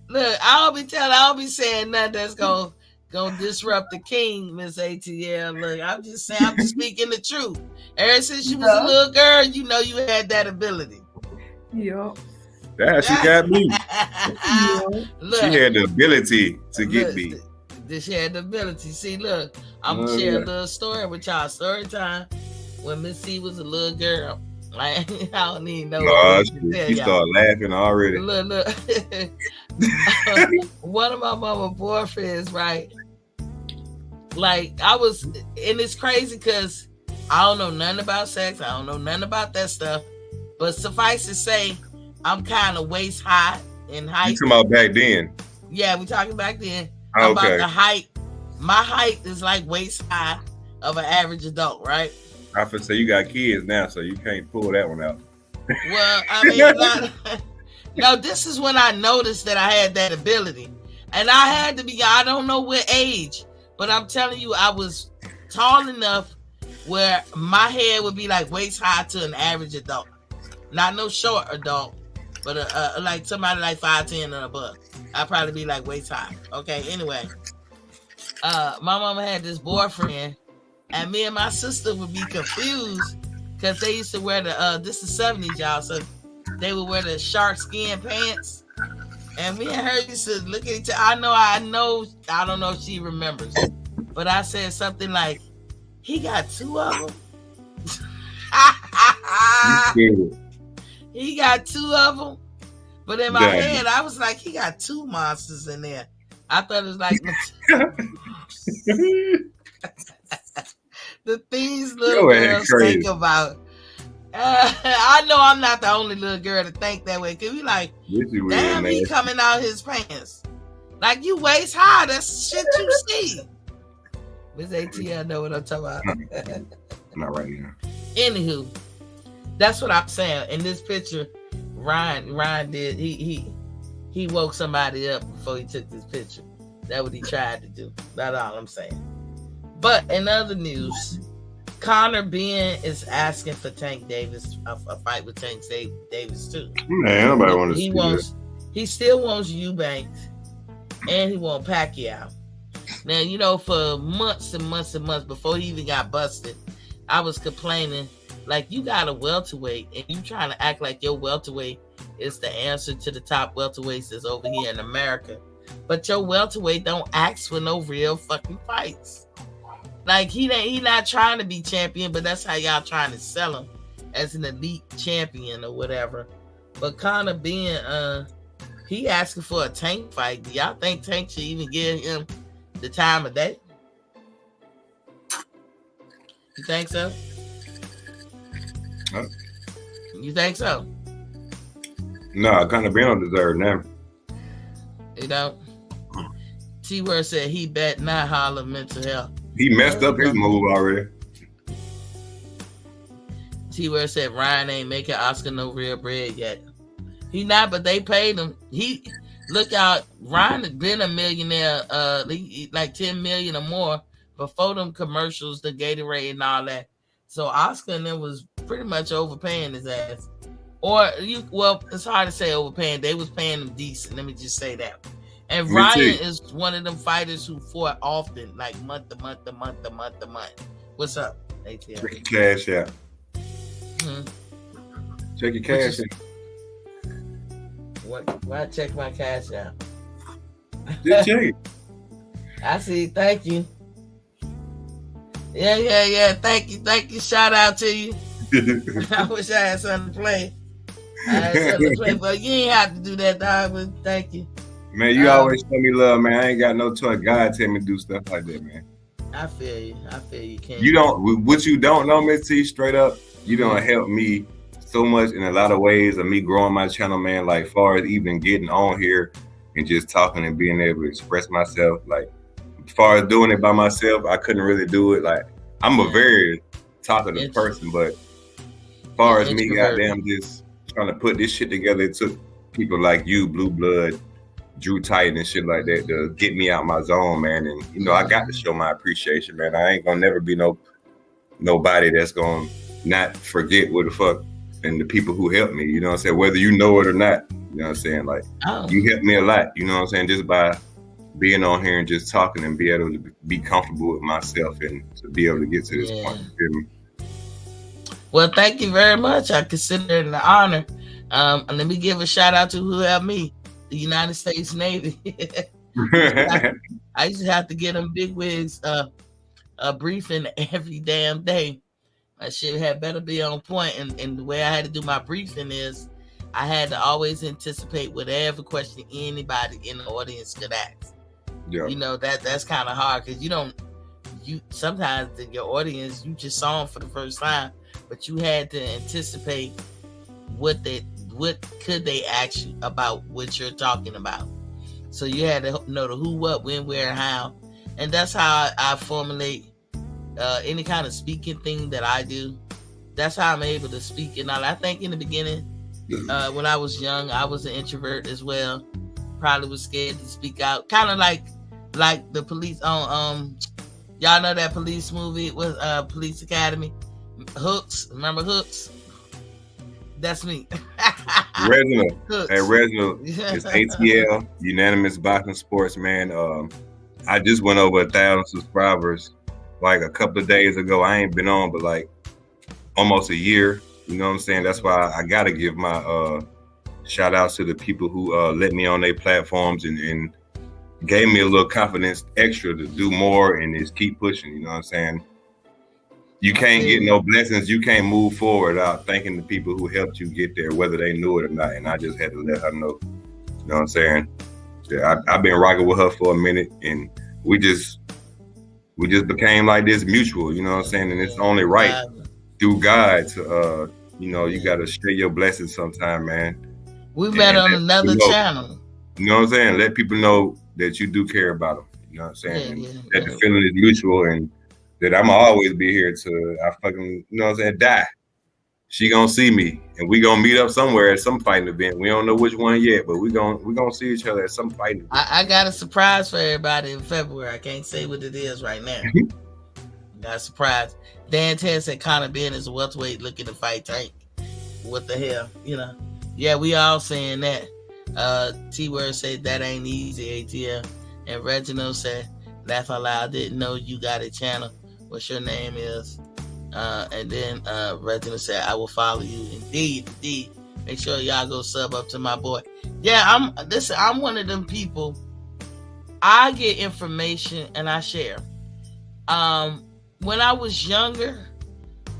Look, I don't be saying nothing that's gonna disrupt the king, Miss ATL. Look, I'm just speaking the truth. Ever since you was a little girl, you know you had that ability. Yeah. That's she got me. Look, she had the ability to get me. She had the ability. See, look, I'm gonna share a little story with y'all. Story time. When Miss C was a little girl, like I don't even know. She started laughing already. Look. One of my mama boyfriends, right? Like I was, and it's crazy because I don't know nothing about sex. I don't know nothing about that stuff. But suffice to say, I'm kind of waist high in height. You talking about back then? Yeah, we talking back then. Okay. About the height. My height is like waist high of an average adult, right? I would say you got kids now, so you can't pull that one out. Well, I mean, no, this is when I noticed that I had that ability. And I had to be, I don't know what age, but I'm telling you, I was tall enough where my head would be like waist high to an average adult. Not no short adult, but like somebody like 5'10" and above. I'd probably be like waist high. Okay, anyway. My mama had this boyfriend, and me and my sister would be confused because they used to wear the, this is 70s, y'all, so they would wear the shark skin pants. And me and her used to look at each other. I don't know if she remembers, but I said something like, he got two of them. He got two of them. But in my head, I was like, he got two monsters in there. I thought it was like the things little girls think about. I know I'm not the only little girl to think that way. Cause we like, damn, he coming out his pants. Like you waist high, that's shit you see. Miss ATL know what I'm talking about. Not right now. Anywho, that's what I'm saying. In this picture, Ryan did he woke somebody up before he took this picture. That's what he tried to do. That's all I'm saying. But in other news, Conor Ben is asking for Tank Davis a fight with Tank Davis too. Man, nobody wants to see that. He still wants Eubanks, and he wants Pacquiao. Now, you know, for months and months and months before he even got busted, I was complaining, like, you got a welterweight, and you trying to act like your welterweight is the answer to the top welterweights that's over here in America. But your welterweight don't ask for no real fucking fights. Like, he not trying to be champion, but that's how y'all trying to sell him as an elite champion or whatever. But Conor Ben, he asking for a Tank fight. Do y'all think Tank should even give him the time of day? You think so? Huh? You think so? No, Conor Ben don't deserve now. You know? T-Word said he bet not holler mental health. He messed up his move already. T-Word said Ryan ain't making Oscar no real bread yet. He not, but they paid him. Look out, Ryan has been a millionaire, like 10 million or more before them commercials, the Gatorade and all that. So Oscar and them was pretty much overpaying his ass. It's hard to say overpaying. They was paying him decent. Let me just say that. And Ryan is one of them fighters who fought often, like month to month to month to month to month. What's up, ATL? Check your cash out. Check your cash out. Why check my cash out? Just check it. I see. Thank you. Yeah. Thank you. Shout out to you. I wish I had something to play. But you ain't have to do that, dog. But thank you. Man, you always show me love, man. I ain't got no choice. God tell me to do stuff like that, man. I feel you. Ken. You don't. What you don't know, Miss T, straight up, you don't help me so much in a lot of ways of me growing my channel, man. Like, far as even getting on here and just talking and being able to express myself. Like, as far as doing it by myself, I couldn't really do it. Like, I'm a very talkative person, but as far as me, goddamn, just trying to put this shit together, it took people like you, Blue Blood, Drew Titan and shit like that to get me out my zone, man. And you know, I got to show my appreciation, man. I ain't gonna never be nobody that's gonna not forget what the fuck and the people who helped me. You know what I'm saying? Whether you know it or not, You know what I'm saying? Like, Oh. you helped me a lot. You know what I'm saying? Just by being on here and just talking and be able to be comfortable with myself and to be able to get to this point. You feel me? Well, thank you very much. I consider it an honor. And let me give a shout out to who helped me, the United States Navy. I used to have to get them bigwigs a briefing every damn day. My shit had better be on point. And the way I had to do my briefing is I had to always anticipate whatever question anybody in the audience could ask. Yeah. You know, that's kind of hard because you sometimes your audience, you just saw them for the first time, but you had to anticipate what could they ask you about what you're talking about. So you had to know the who, what, when, where, how. And that's how I formulate any kind of speaking thing that I do. That's how I'm able to speak. And I think in the beginning, when I was young, I was an introvert as well. Probably was scared to speak out. Kind of like the police on y'all know that police movie with Police Academy? Hooks. Remember Hooks? That's me. Reginald. Hey, Reginald, it's ATL, Unanimous Boxing Sports, man. I just went over 1,000 subscribers like a couple of days ago. I ain't been on but like almost a year. You know what I'm saying? That's why I gotta give my shout outs to the people who let me on their platforms and gave me a little confidence extra to do more and just keep pushing. You know what I'm saying? You can't get no blessings. You can't move forward without thanking the people who helped you get there, whether they knew it or not. And I just had to let her know. You know what I'm saying? Yeah, I've been rocking with her for a minute, and we just became like this mutual. You know what I'm saying? And it's only right through God to you got to share your blessings sometime, man. We met on another channel. You know what I'm saying? Let people know that you do care about them. You know what I'm saying? That the feeling is mutual and that I'm always be here till I fucking, you know what I'm saying, die. She gonna see me and we gonna meet up somewhere at some fighting event. We don't know which one yet, but we gonna see each other at some fighting event. I got a surprise for everybody in February. I can't say what it is right now. Got a surprise. Dan Ted said Conor Ben is a welterweight looking to fight Tank. What the hell? You know? Yeah, we all saying that. T-Word said that ain't easy, ATL. And Reginald said, laugh out loud, didn't know you got a channel. What your name is. And then Reginald said, I will follow you. Indeed. Make sure y'all go sub up to my boy. Yeah, I'm one of them people. I get information and I share. When I was younger,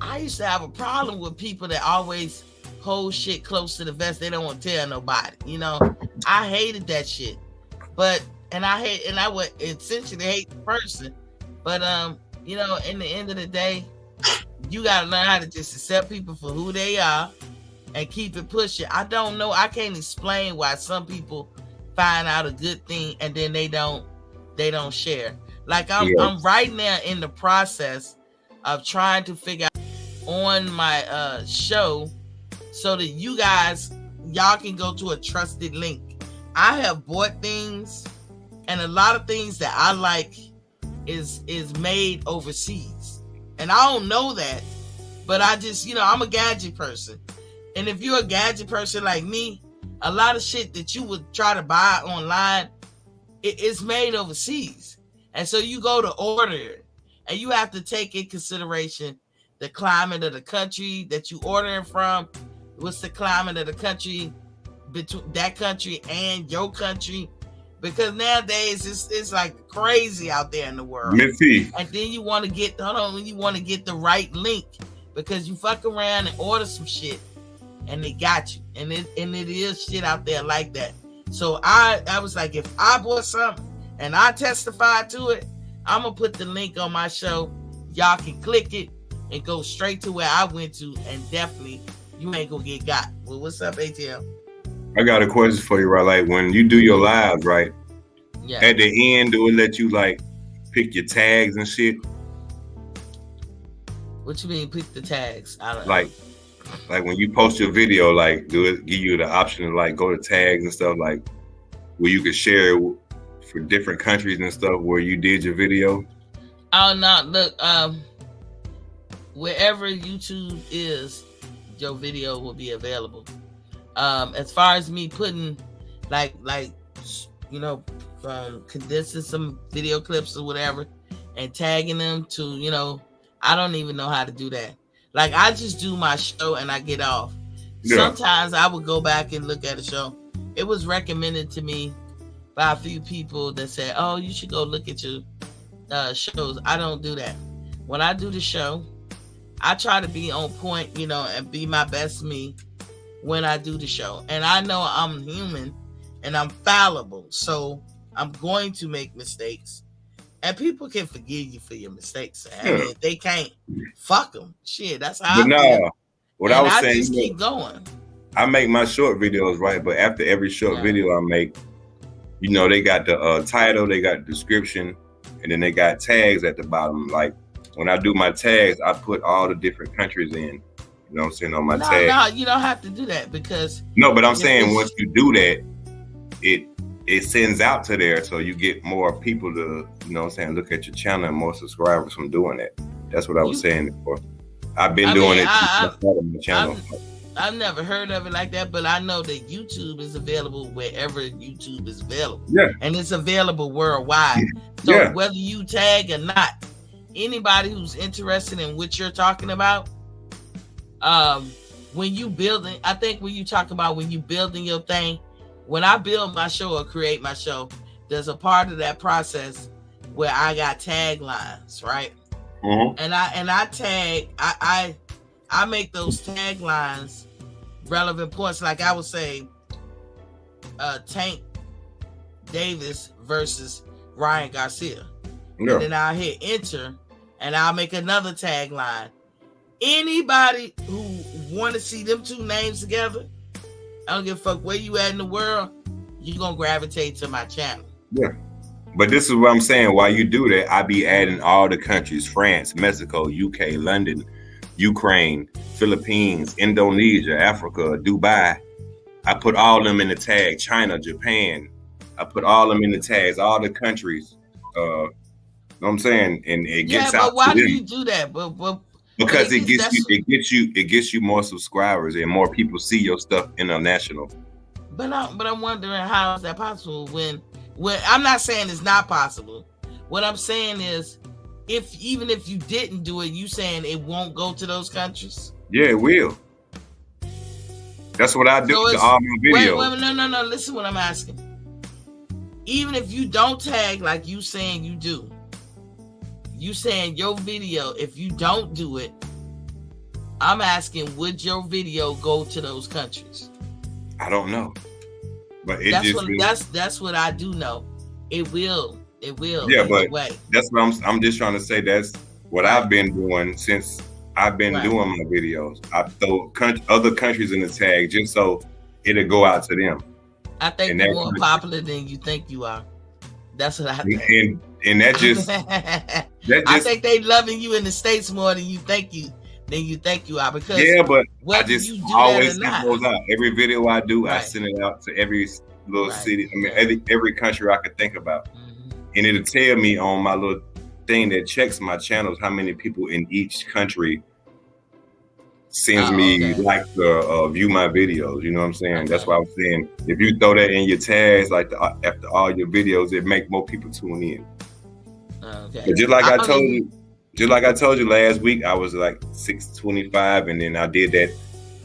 I used to have a problem with people that always hold shit close to the vest. They don't want to tell nobody. You know, I hated that shit. I would essentially hate the person. But in the end of the day, you gotta learn how to just accept people for who they are and keep it pushing. I don't know. I can't explain why some people find out a good thing and then they don't share. Like I'm right now in the process of trying to figure out on my show so that y'all can go to a trusted link. I have bought things and a lot of things that I like is made overseas. And I don't know that, but I just, I'm a gadget person. And if you're a gadget person like me, a lot of shit that you would try to buy online, it's made overseas. And so you go to order it and you have to take in consideration the climate of the country that you ordering from. What's the climate of the country between that country and your country? Because nowadays it's like crazy out there in the world. And then you want to get the right link because you fuck around and order some shit and they got you. And it is shit out there like that. So I was like, if I bought something and I testify to it, I'm gonna put the link on my show. Y'all can click it and go straight to where I went to, and definitely you ain't gonna get got. Well, what's up, ATL? I got a question for you, right? Like when you do your lives, right? Yeah. At the end, do it let you like pick your tags and shit? What you mean pick the tags? I don't know. Like when you post your video, like do it give you the option to like go to tags and stuff, like where you could share for different countries and stuff where you did your video? Oh no, look, wherever YouTube is, your video will be available. As far as me putting like condensing some video clips or whatever and tagging them to, I don't even know how to do that. Like, I just do my show and I get off. Yeah. Sometimes I would go back and look at a show. It was recommended to me by a few people that said, oh, you should go look at your shows. I don't do that. When I do the show, I try to be on point, and be my best me when I do the show. And I know I'm human and I'm fallible. So I'm going to make mistakes. And people can forgive you for your mistakes. I mean, if they can't, fuck them. Shit, that's how I feel. What I was saying, just keep going. I make my short videos, right? But after every short video I make, they got the title, they got the description, and then they got tags at the bottom. Like, when I do my tags, I put all the different countries in. You know what I'm saying, on my tag. No, you don't have to do that because... No, but I'm saying once you do that, it sends out to there, so you get more people to, look at your channel and more subscribers from doing that. That's what I was saying before. I've been doing it on my channel. I've never heard of it like that, but I know that YouTube is available wherever YouTube is available. Yeah. And it's available worldwide. So whether you tag or not, anybody who's interested in what you're talking about, when you building, I think when you talk about when you building your thing, when I build my show or create my show, there's a part of that process where I got taglines, right? Mm-hmm. And I tag, I make those taglines relevant points. Like I would say, Tank Davis versus Ryan Garcia. Yeah. And then I'll hit enter and I'll make another tagline. Anybody who want to see them two names together, I don't give a fuck where you at in the world, you're going to gravitate to my channel. Yeah. But this is what I'm saying. While you do that, I be adding all the countries: France, Mexico, UK, London, Ukraine, Philippines, Indonesia, Africa, Dubai. I put all of them in the tag. China, Japan. I put all of them in the tags, all the countries. You know what I'm saying? And it gets out. But why do you do that? Because it gets you more subscribers and more people see your stuff international. But I'm wondering how is that possible when I'm not saying it's not possible. What I'm saying is even if you didn't do it, you saying it won't go to those countries? Yeah, it will. That's what I do to all my videos. Wait, no. Listen what I'm asking. Even if you don't tag like you saying you do, you saying your video, if you don't do it, I'm asking, would your video go to those countries? I don't know. But that's what I do know. It will. Yeah, but that's what I'm just trying to say. That's what I've been doing since I've been doing my videos. I throw other countries in the tag just so it'll go out to them. I think you're more popular than you think you are. That's what I think. And that just I think they loving you in the States more than you think you are, because but I just always send those out. Every video I do, I send it out to every little city. I mean, every country I could think about. Mm-hmm. And it'll tell me on my little thing that checks my channels how many people in each country sends me like to view my videos. You know what I'm saying? Okay. That's why I'm saying if you throw that in your tags, like after all your videos, it make more people tune in. Okay. But just like I told you last week, I was like 625, and then I did that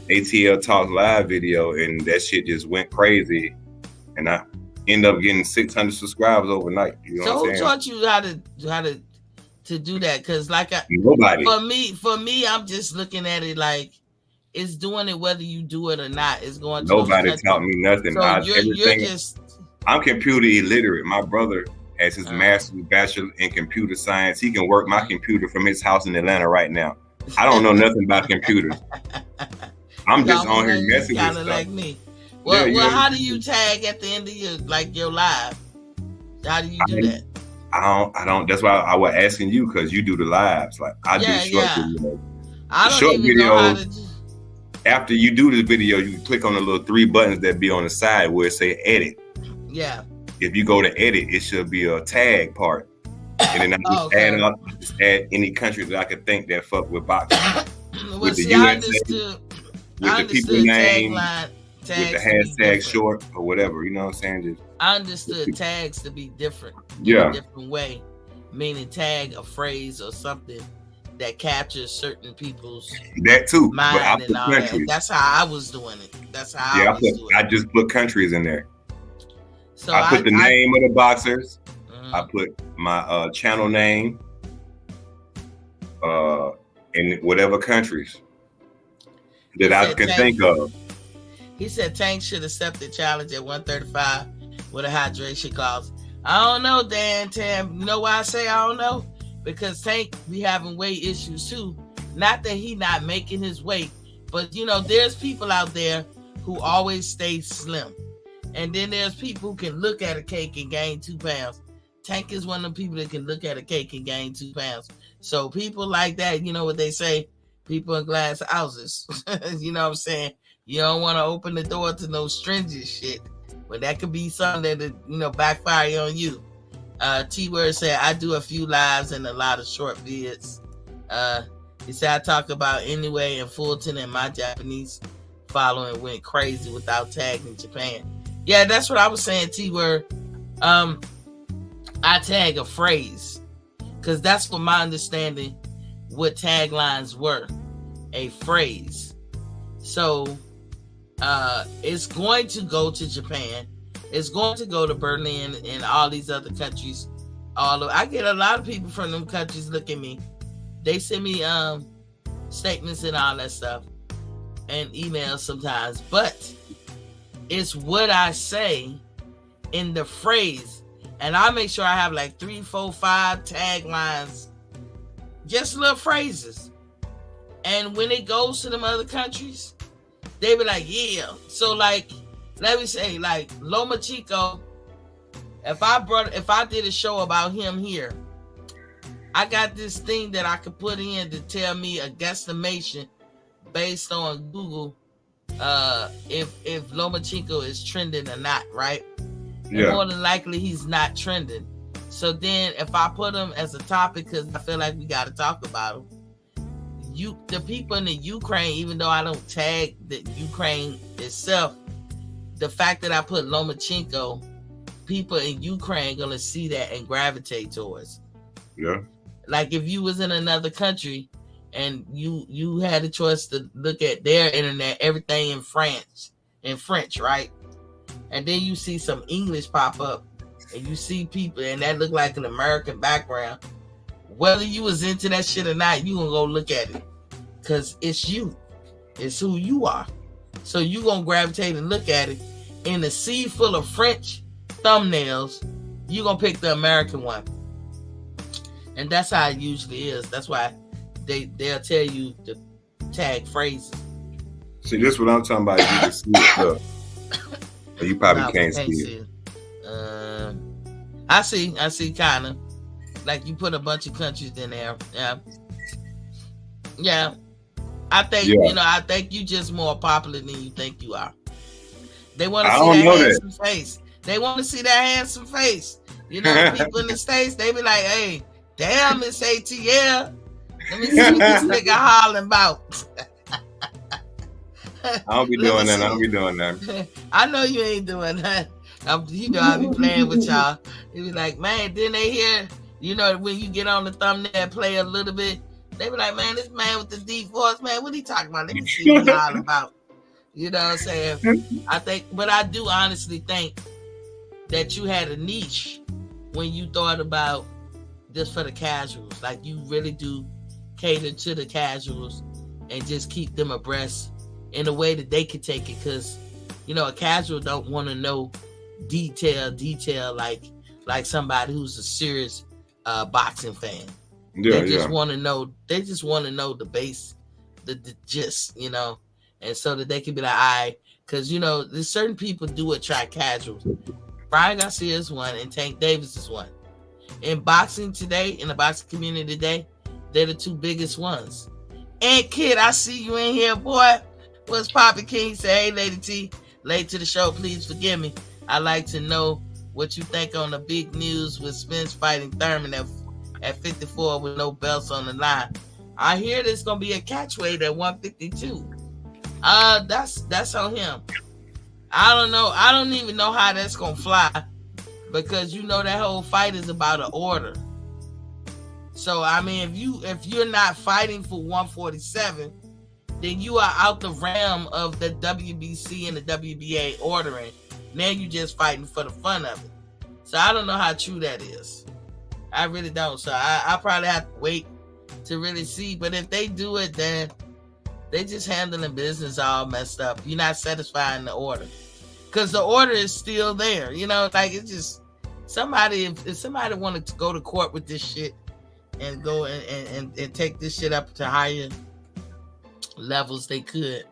ATL Talk Live video, and that shit just went crazy, and I end up getting 600 subscribers overnight. You know what I'm saying? So who taught you how to do that? Because nobody. For me, I'm just looking at it like it's doing it whether you do it or not. It's going. Nobody taught me nothing. So you're just. I'm computer illiterate. My brother has his master's, bachelor in computer science. He can work my computer from his house in Atlanta right now. I don't know nothing about computers. I'm just on here messing with stuff. Like me. Well, how do you tag at the end of your live? How do you do that? I don't. That's why I was asking you, because you do the lives. Like I do short videos. I don't even know how to do. After you do the video, you click on the little 3 buttons that be on the side where it say edit. Yeah. If you go to edit, it should be a tag part, and then I just add any country that I could think that fuck with boxing. Well, with the USA, with the people name. with the tags to be hashtag different. short or whatever. You know what I'm saying? Just I understood tags to be different. Yeah. In a different way. Meaning tag a phrase or something that captures certain people's that too. But I mind put and all that. countries. That's how I was doing it. That's how Yeah, I was doing I it. just put countries in there. So I put the name of the boxers. Mhm. I put my channel name, in whatever countries that He I said can Tank- think of. He said Tank should accept the challenge at 135 with a hydration clause. I don't know, Dan Tam. You know why I say I don't know? Because Tank be having weight issues too. Not that he not making his weight, but you know, there's people out there who always stay slim. And then there's people who can look at a cake and gain 2 pounds. Tank is one of the people that can look at a cake and gain 2 pounds. So people like that, you know what they say? People in glass houses. You know what I'm saying? You don't want to open the door to no stringent shit. But that could be something that, you know, backfire on you. T-Word said, I do a few lives and a lot of short vids. He said, I talk about anyway in Fulton, and my Japanese following went crazy without tagging Japan. Yeah, that's what I was saying, T-Word. I tag a phrase because that's what my understanding what taglines were, a phrase. So it's going to go to Japan. It's going to go to Berlin and all these other countries. I get a lot of people from them countries look at me. They send me statements and all that stuff and emails sometimes, but it's what I say in the phrase, and I make sure I have like 3, 4, 5 taglines, just little phrases. And when it goes to them other countries, they be like, yeah. So like, let me say, like Loma Chico, if I did a show about him here, I got this thing that I could put in to tell me a guesstimation based on Google, if Loma Chico is trending or not, right? Yeah. And more than likely he's not trending. So then if I put him as a topic, because I feel like we got to talk about him, the people in the Ukraine, even though I don't tag the Ukraine itself, the fact that I put Lomachenko, people in Ukraine gonna see that and gravitate towards. Yeah. Like if you was in another country and you had a choice to look at their internet, everything in French, right? And then you see some English pop up and you see people and that look like an American background. Whether you was into that shit or not, you gonna go look at it. Cause it's you. It's who you are. So you gonna gravitate and look at it. In a sea full of French thumbnails, you gonna pick the American one. And that's how it usually is. That's why they'll tell you to tag phrases. See, this is what I'm talking about. You can see it up. But you probably can't see it. I see kind of. Like you put a bunch of countries in there. Yeah. I think you just more popular than you think you are. They want to see that handsome face. They want to see that handsome face. You know, the people in the States, they be like, hey, damn, Miss ATL. Let me see what this nigga hollering about. I don't be doing that. I know you ain't doing that. You know, I be playing with y'all. They be like, man, didn't they hear? You know, when you get on the thumbnail and play a little bit, they be like, man, this man with the deep voice, man, what he talking about? Let me see what he all about. You know what I'm saying? But I do honestly think that you had a niche when you thought about this for the casuals. Like you really do cater to the casuals and just keep them abreast in a way that they can take it. Because, you know, a casual don't want to know detail like somebody who's a serious boxing fan. They just want to know the base, the gist, you know, and so that they can be like, all right, because you know, there's certain people do attract casuals. Brian Garcia is one, and Tank Davis is one. In boxing today, in the boxing community today, they're the two biggest ones. And Kid, I see you in here, boy. What's poppin', King? Say, hey, Lady T, late to the show, please forgive me. I'd like to know what you think on the big news with Spence fighting Thurman at 54 with no belts on the line. I hear there's gonna be a catch weight at 152. That's on him. I don't know. I don't even know how that's gonna fly, because you know that whole fight is about an order. So I mean, if you're not fighting for 147, then you are out the realm of the WBC and the WBA ordering. Now you just fighting for the fun of it. So I don't know how true that is. I really don't. So I probably have to wait to really see. But if they do it, then they just handling business all messed up. You're not satisfying the order, because the order is still there. You know, like it's just somebody. If somebody wanted to go to court with this shit and go and take this shit up to higher levels, they could.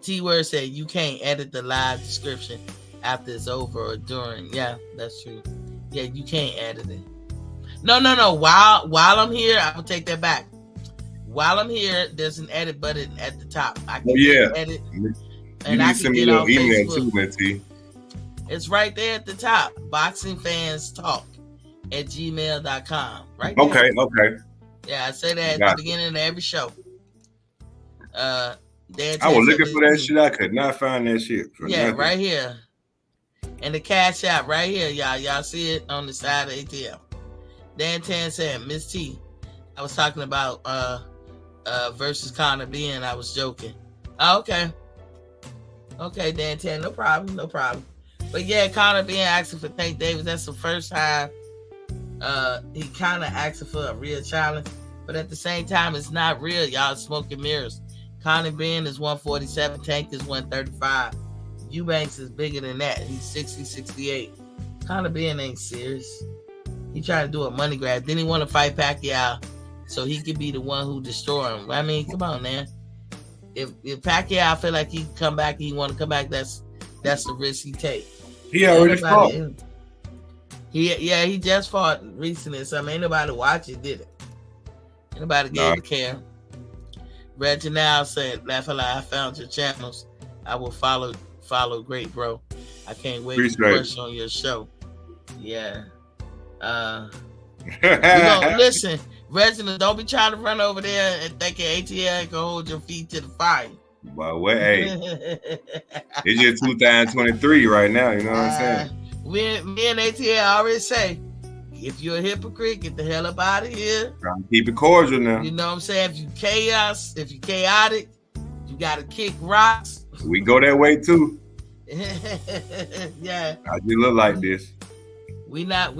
T-Word said you can't edit the live description after it's over or during. Yeah, that's true. Yeah, you can't edit it. No. While I'm here, I will take that back. While I'm here, there's an edit button at the top. I can edit, and I can get on email Facebook. Too, it's right there at the top. BoxingFansTalk@gmail.com. Right there. Okay. Yeah, I say that at the beginning of every show. I was looking for that shit. I could not find that shit. Nothing. Right here. And the cash app right here, y'all. Y'all see it on the side of ATL. Dan Tan said, Miss T, I was talking about versus Conor B, and I was joking. Oh, okay. Okay, Dan Tan, no problem. But yeah, Conor B asking for Tank Davis. That's the first time he kind of asking for a real challenge. But at the same time, it's not real. Y'all smoking mirrors. Conor Ben is 147. Tank is 135. Eubanks is bigger than that. He's 60, 68. Conor Ben ain't serious. He tried to do a money grab. Then he want to fight Pacquiao so he could be the one who destroy him. I mean, come on, man. If Pacquiao feel like he can come back, he want to come back, that's the risk he take. He already fought. He just fought recently. So I mean, ain't nobody watch it, did it? Ain't nobody gave a care. Reginald said, "Laugh a lot. I found your channels. I will follow great, bro. I can't wait to push on your show." Yeah. Listen, Reginald, don't be trying to run over there and thinking ATL can hold your feet to the fire. But hey, it's just 2023 right now. You know what I'm saying? Me and ATL already say, if you're a hypocrite, get the hell up out of here. Trying to keep it cordial now. You know what I'm saying? If you chaotic, you gotta kick rocks. We go that way too. Yeah. I just look like this. We not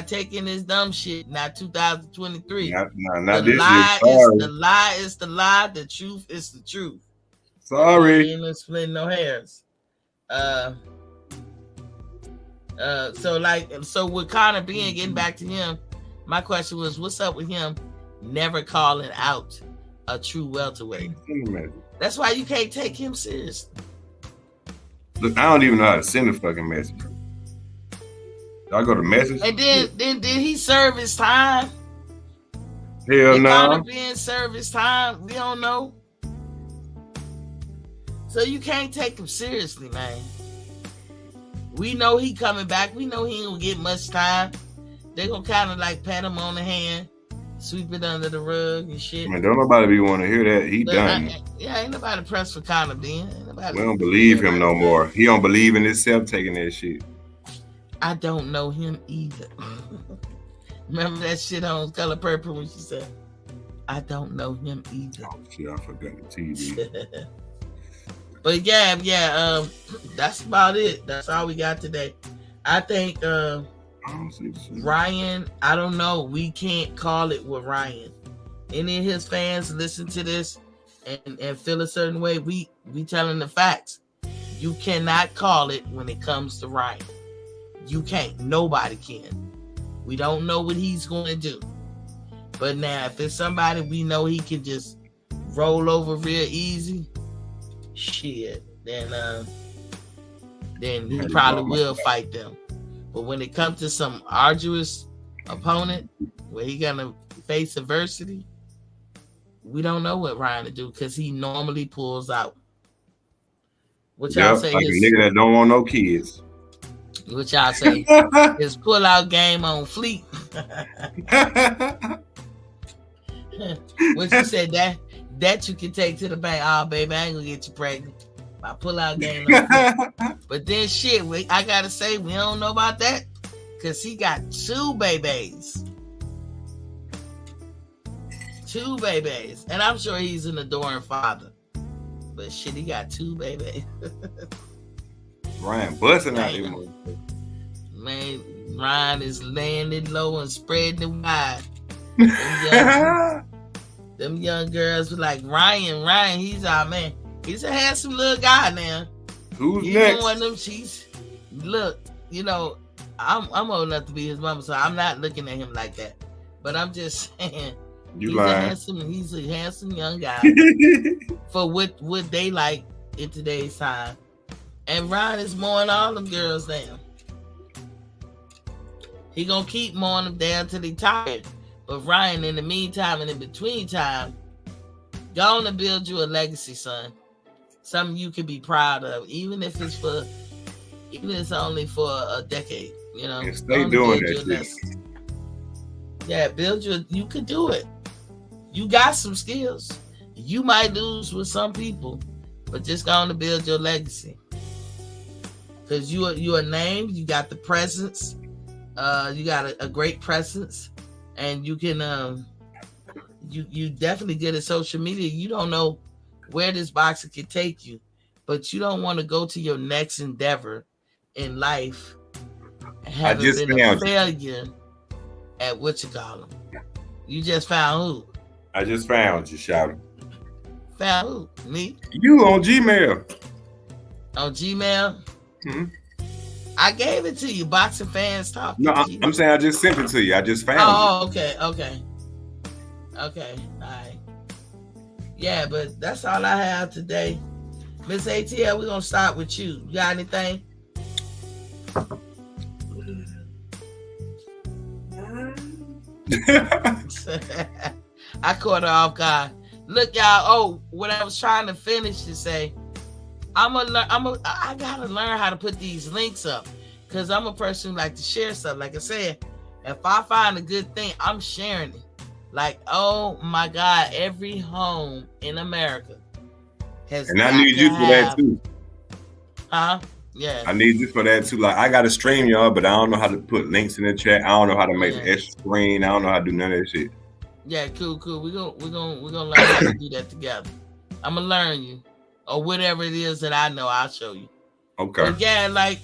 taking this dumb shit. Not 2023. Not the this lie year. The lie is the lie. The truth is the truth. Sorry. We ain't splitting no hairs. So with Conor being getting back to him, my question was, what's up with him never calling out a true welterweight? That's why you can't take him seriously. Look, I don't even know how to send a fucking message. I go to message. And then did he serve his time? Hell no. Conor being served his time, we don't know. So you can't take him seriously, man. We know he coming back. We know he ain't gonna get much time. They gonna kind of like pat him on the hand, sweep it under the rug and shit. Man, don't nobody be want to hear that. He done. Ain't nobody pressed for Conor Ben. We don't believe him no more. He don't believe in himself taking that shit. I don't know him either. Remember that shit on Color Purple when she said, I don't know him either. Oh shit, I forgot the TV. But yeah, that's about it. That's all we got today. I think Ryan, I don't know. We can't call it with Ryan. Any of his fans listen to this and feel a certain way, we telling the facts. You cannot call it when it comes to Ryan. You can't. Nobody can. We don't know what he's going to do. But now, if it's somebody we know he can just roll over real easy, shit, then he probably will fight them. But when it comes to some arduous opponent where he gonna face adversity, we don't know what Ryan to do because he normally pulls out. What y'all say? Like a nigga that don't want no kids. What y'all say? His pull-out game on fleek. What you said that you can take to the bank. Oh, baby, I ain't gonna get you pregnant. My pull-out game. No but then shit, I gotta say, we don't know about that. Because he got 2 babies. 2 babies. And I'm sure he's an adoring father. But shit, he got 2 babies. Ryan busting out here. Man, Ryan is laying it low and spreading it wide. Them young girls were like, Ryan, he's our man. He's a handsome little guy now. Who's next? One of them, look, you know, I'm old enough to be his mama, so I'm not looking at him like that. But I'm just saying, he's a handsome young guy for what they like in today's time. And Ryan is mowing all them girls down. He gonna keep mowing them down till he tired. But Ryan, in the meantime and in between time, go on and build you a legacy, son. Something you can be proud of, even if it's only for a decade. You know, and stay doing that shit. Yeah, you can do it. You got some skills. You might lose with some people, but just go on to build your legacy. Because you are named, you got the presence, you got a great presence, and you can you definitely good at social media. You don't know where this boxer can take you, but you don't want to go to your next endeavor in life and have been a failure at what you call them. You just found who? I just found you, shouting. Found who? Me? You on Gmail. On Gmail? Mm-hmm. I gave it to you, boxing fans talking. No, I'm saying I just sent it to you. I just found it. Oh, okay. All right. Yeah, but that's all I have today. Miss ATL, we're going to start with you. You got anything? I caught her off guard. Look, y'all. Oh, what I was trying to finish to say, I gotta learn how to put these links up, because I'm a person who like to share stuff. Like I said, if I find a good thing, I'm sharing it. Like, oh my God, every home in America has. And I need you for that too. Huh? Yeah. I need you for that too. Like, I got to stream y'all, but I don't know how to put links in the chat. I don't know how to make an extra screen. I don't know how to do none of that shit. Yeah, cool. We're gonna learn how to do that together. I'm gonna learn you, or whatever it is that I know, I'll show you. Okay. But yeah, like,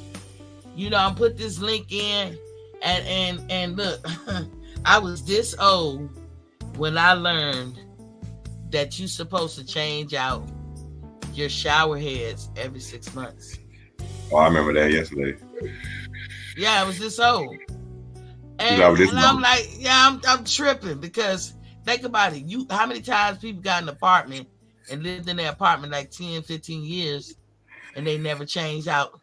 you know, I put this link in, and look, I was this old when I learned that you're supposed to change out your shower heads every 6 months. Oh, I remember that yesterday. Yeah, I was this old. And I'm like, yeah, I'm tripping, because think about it. How many times people got an apartment and lived in their apartment like 10, 15 years, and they never changed out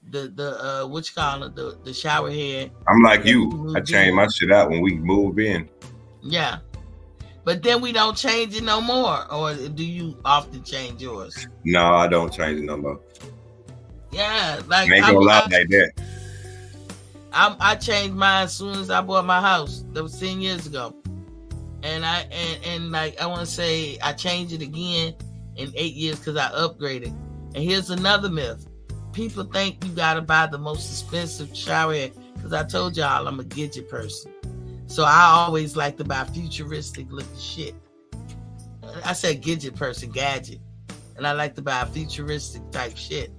the shower head. I'm like you. I changed my shit out when we moved in. Yeah. But then we don't change it no more. Or do you often change yours? No, I don't change it no more. Yeah, like, I ain't gonna lie like that. I changed mine as soon as I bought my house. That was 10 years ago. And I want to say I changed it again in 8 years because I upgraded. And here's another myth. People think you gotta buy the most expensive shower head, because I told y'all I'm a gadget person. So I always like to buy futuristic looking shit. I said gadget person, gadget. And I like to buy futuristic type shit.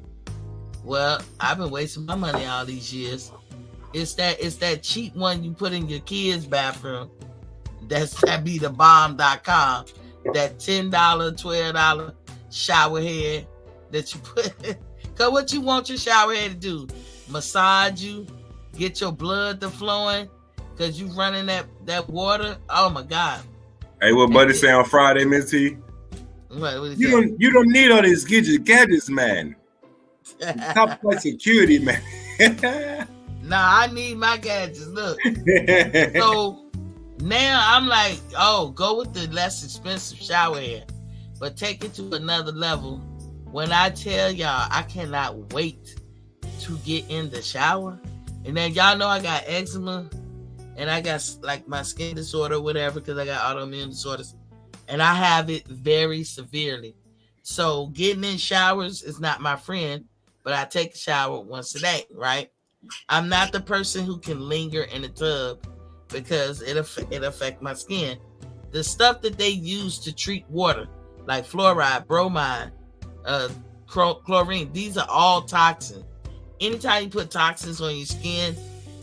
Well, I've been wasting my money all these years. It's that cheap one you put in your kids' bathroom. That be the bomb.com. That $10, $12 shower head that you put. Cause what you want your shower head to do? Massage you, get your blood to flowing, cause you running that water. Oh my God. Hey, what buddy say on Friday, Miss T? What you don't need all these gadgets, man. Top flight security, man. Nah, I need my gadgets. Look. So now I'm like, oh, go with the less expensive shower head, but take it to another level. When I tell y'all, I cannot wait to get in the shower. And then y'all know I got eczema, and I got like my skin disorder or whatever, because I got autoimmune disorders, and I have it very severely. So getting in showers is not my friend, but I take a shower once a day, right? I'm not the person who can linger in the tub because it affect my skin. The stuff that they use to treat water, like fluoride, bromide, chlorine, these are all toxins. Anytime you put toxins on your skin,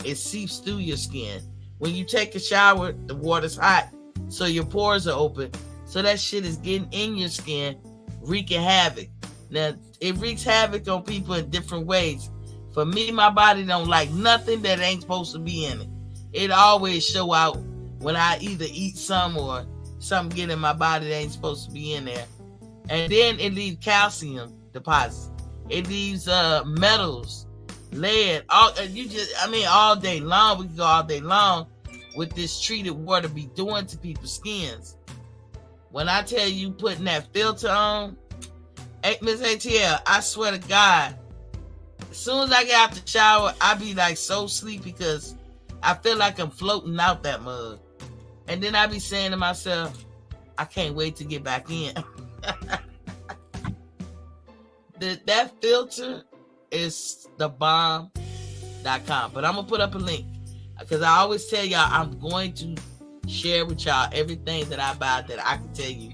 it seeps through your skin. When you take a shower, the water's hot, so your pores are open. So that shit is getting in your skin, wreaking havoc. Now, it wreaks havoc on people in different ways. For me, my body don't like nothing that ain't supposed to be in it. It always show out when I either eat some or something get in my body that ain't supposed to be in there. And then it leaves calcium deposits. It leaves metals, lead. All day long. We can go all day long with this treated water be doing to people's skins. When I tell you putting that filter on, Miss ATL, I swear to God, as soon as I get out the shower, I be like so sleepy because I feel like I'm floating out that mug. And then I be saying to myself, I can't wait to get back in. That filter is the bomb.com. But I'm going to put up a link because I always tell y'all I'm going to share with y'all everything that I buy that I can tell you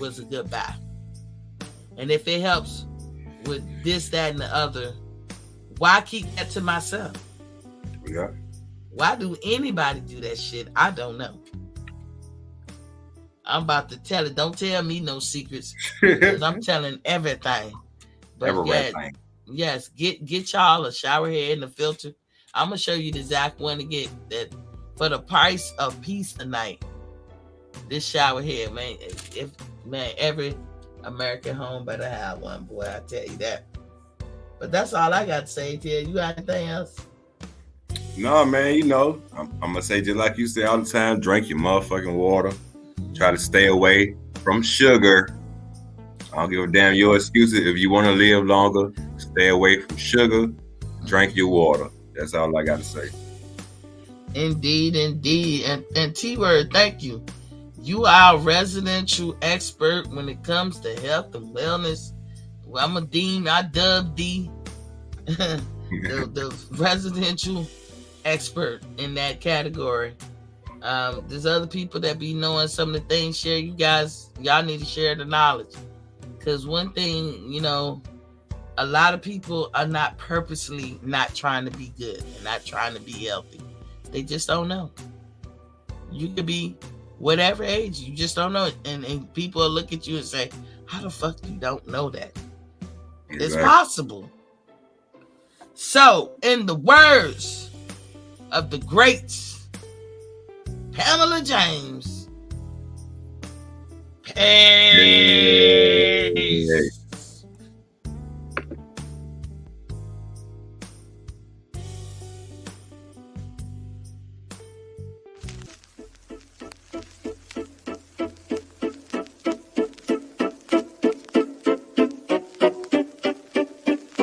was a good buy. And if it helps with this, that, and the other, why keep that to myself? Yeah. Why do anybody do that shit? I don't know. I'm about to tell it. Don't tell me no secrets. Because I'm telling everything. But yes, get y'all a shower head and a filter. I'm gonna show you the exact one to get that for the price of peace a night. This shower head, man. Every American home better have one, boy. I tell you that. But that's all I got to say. Till you got anything else? No, man. I'm gonna say just like you say all the time. Drink your motherfucking water. Try to stay away from sugar. I don't give a damn your excuses. If you want to live longer, stay away from sugar. Drink your water. That's all I got to say. Indeed. And T-Word, thank you. You are a residential expert when it comes to health and wellness. Well, I dub D the residential expert in that category. There's other people that be knowing some of the things. Y'all need to share the knowledge. Because one thing, a lot of people are not purposely not trying to be good and not trying to be healthy. They just don't know. You could be whatever age, you just don't know. And people will look at you and say, how the fuck you don't know that? Exactly. It's possible. So, in the words of the greats, Pamela James, peace.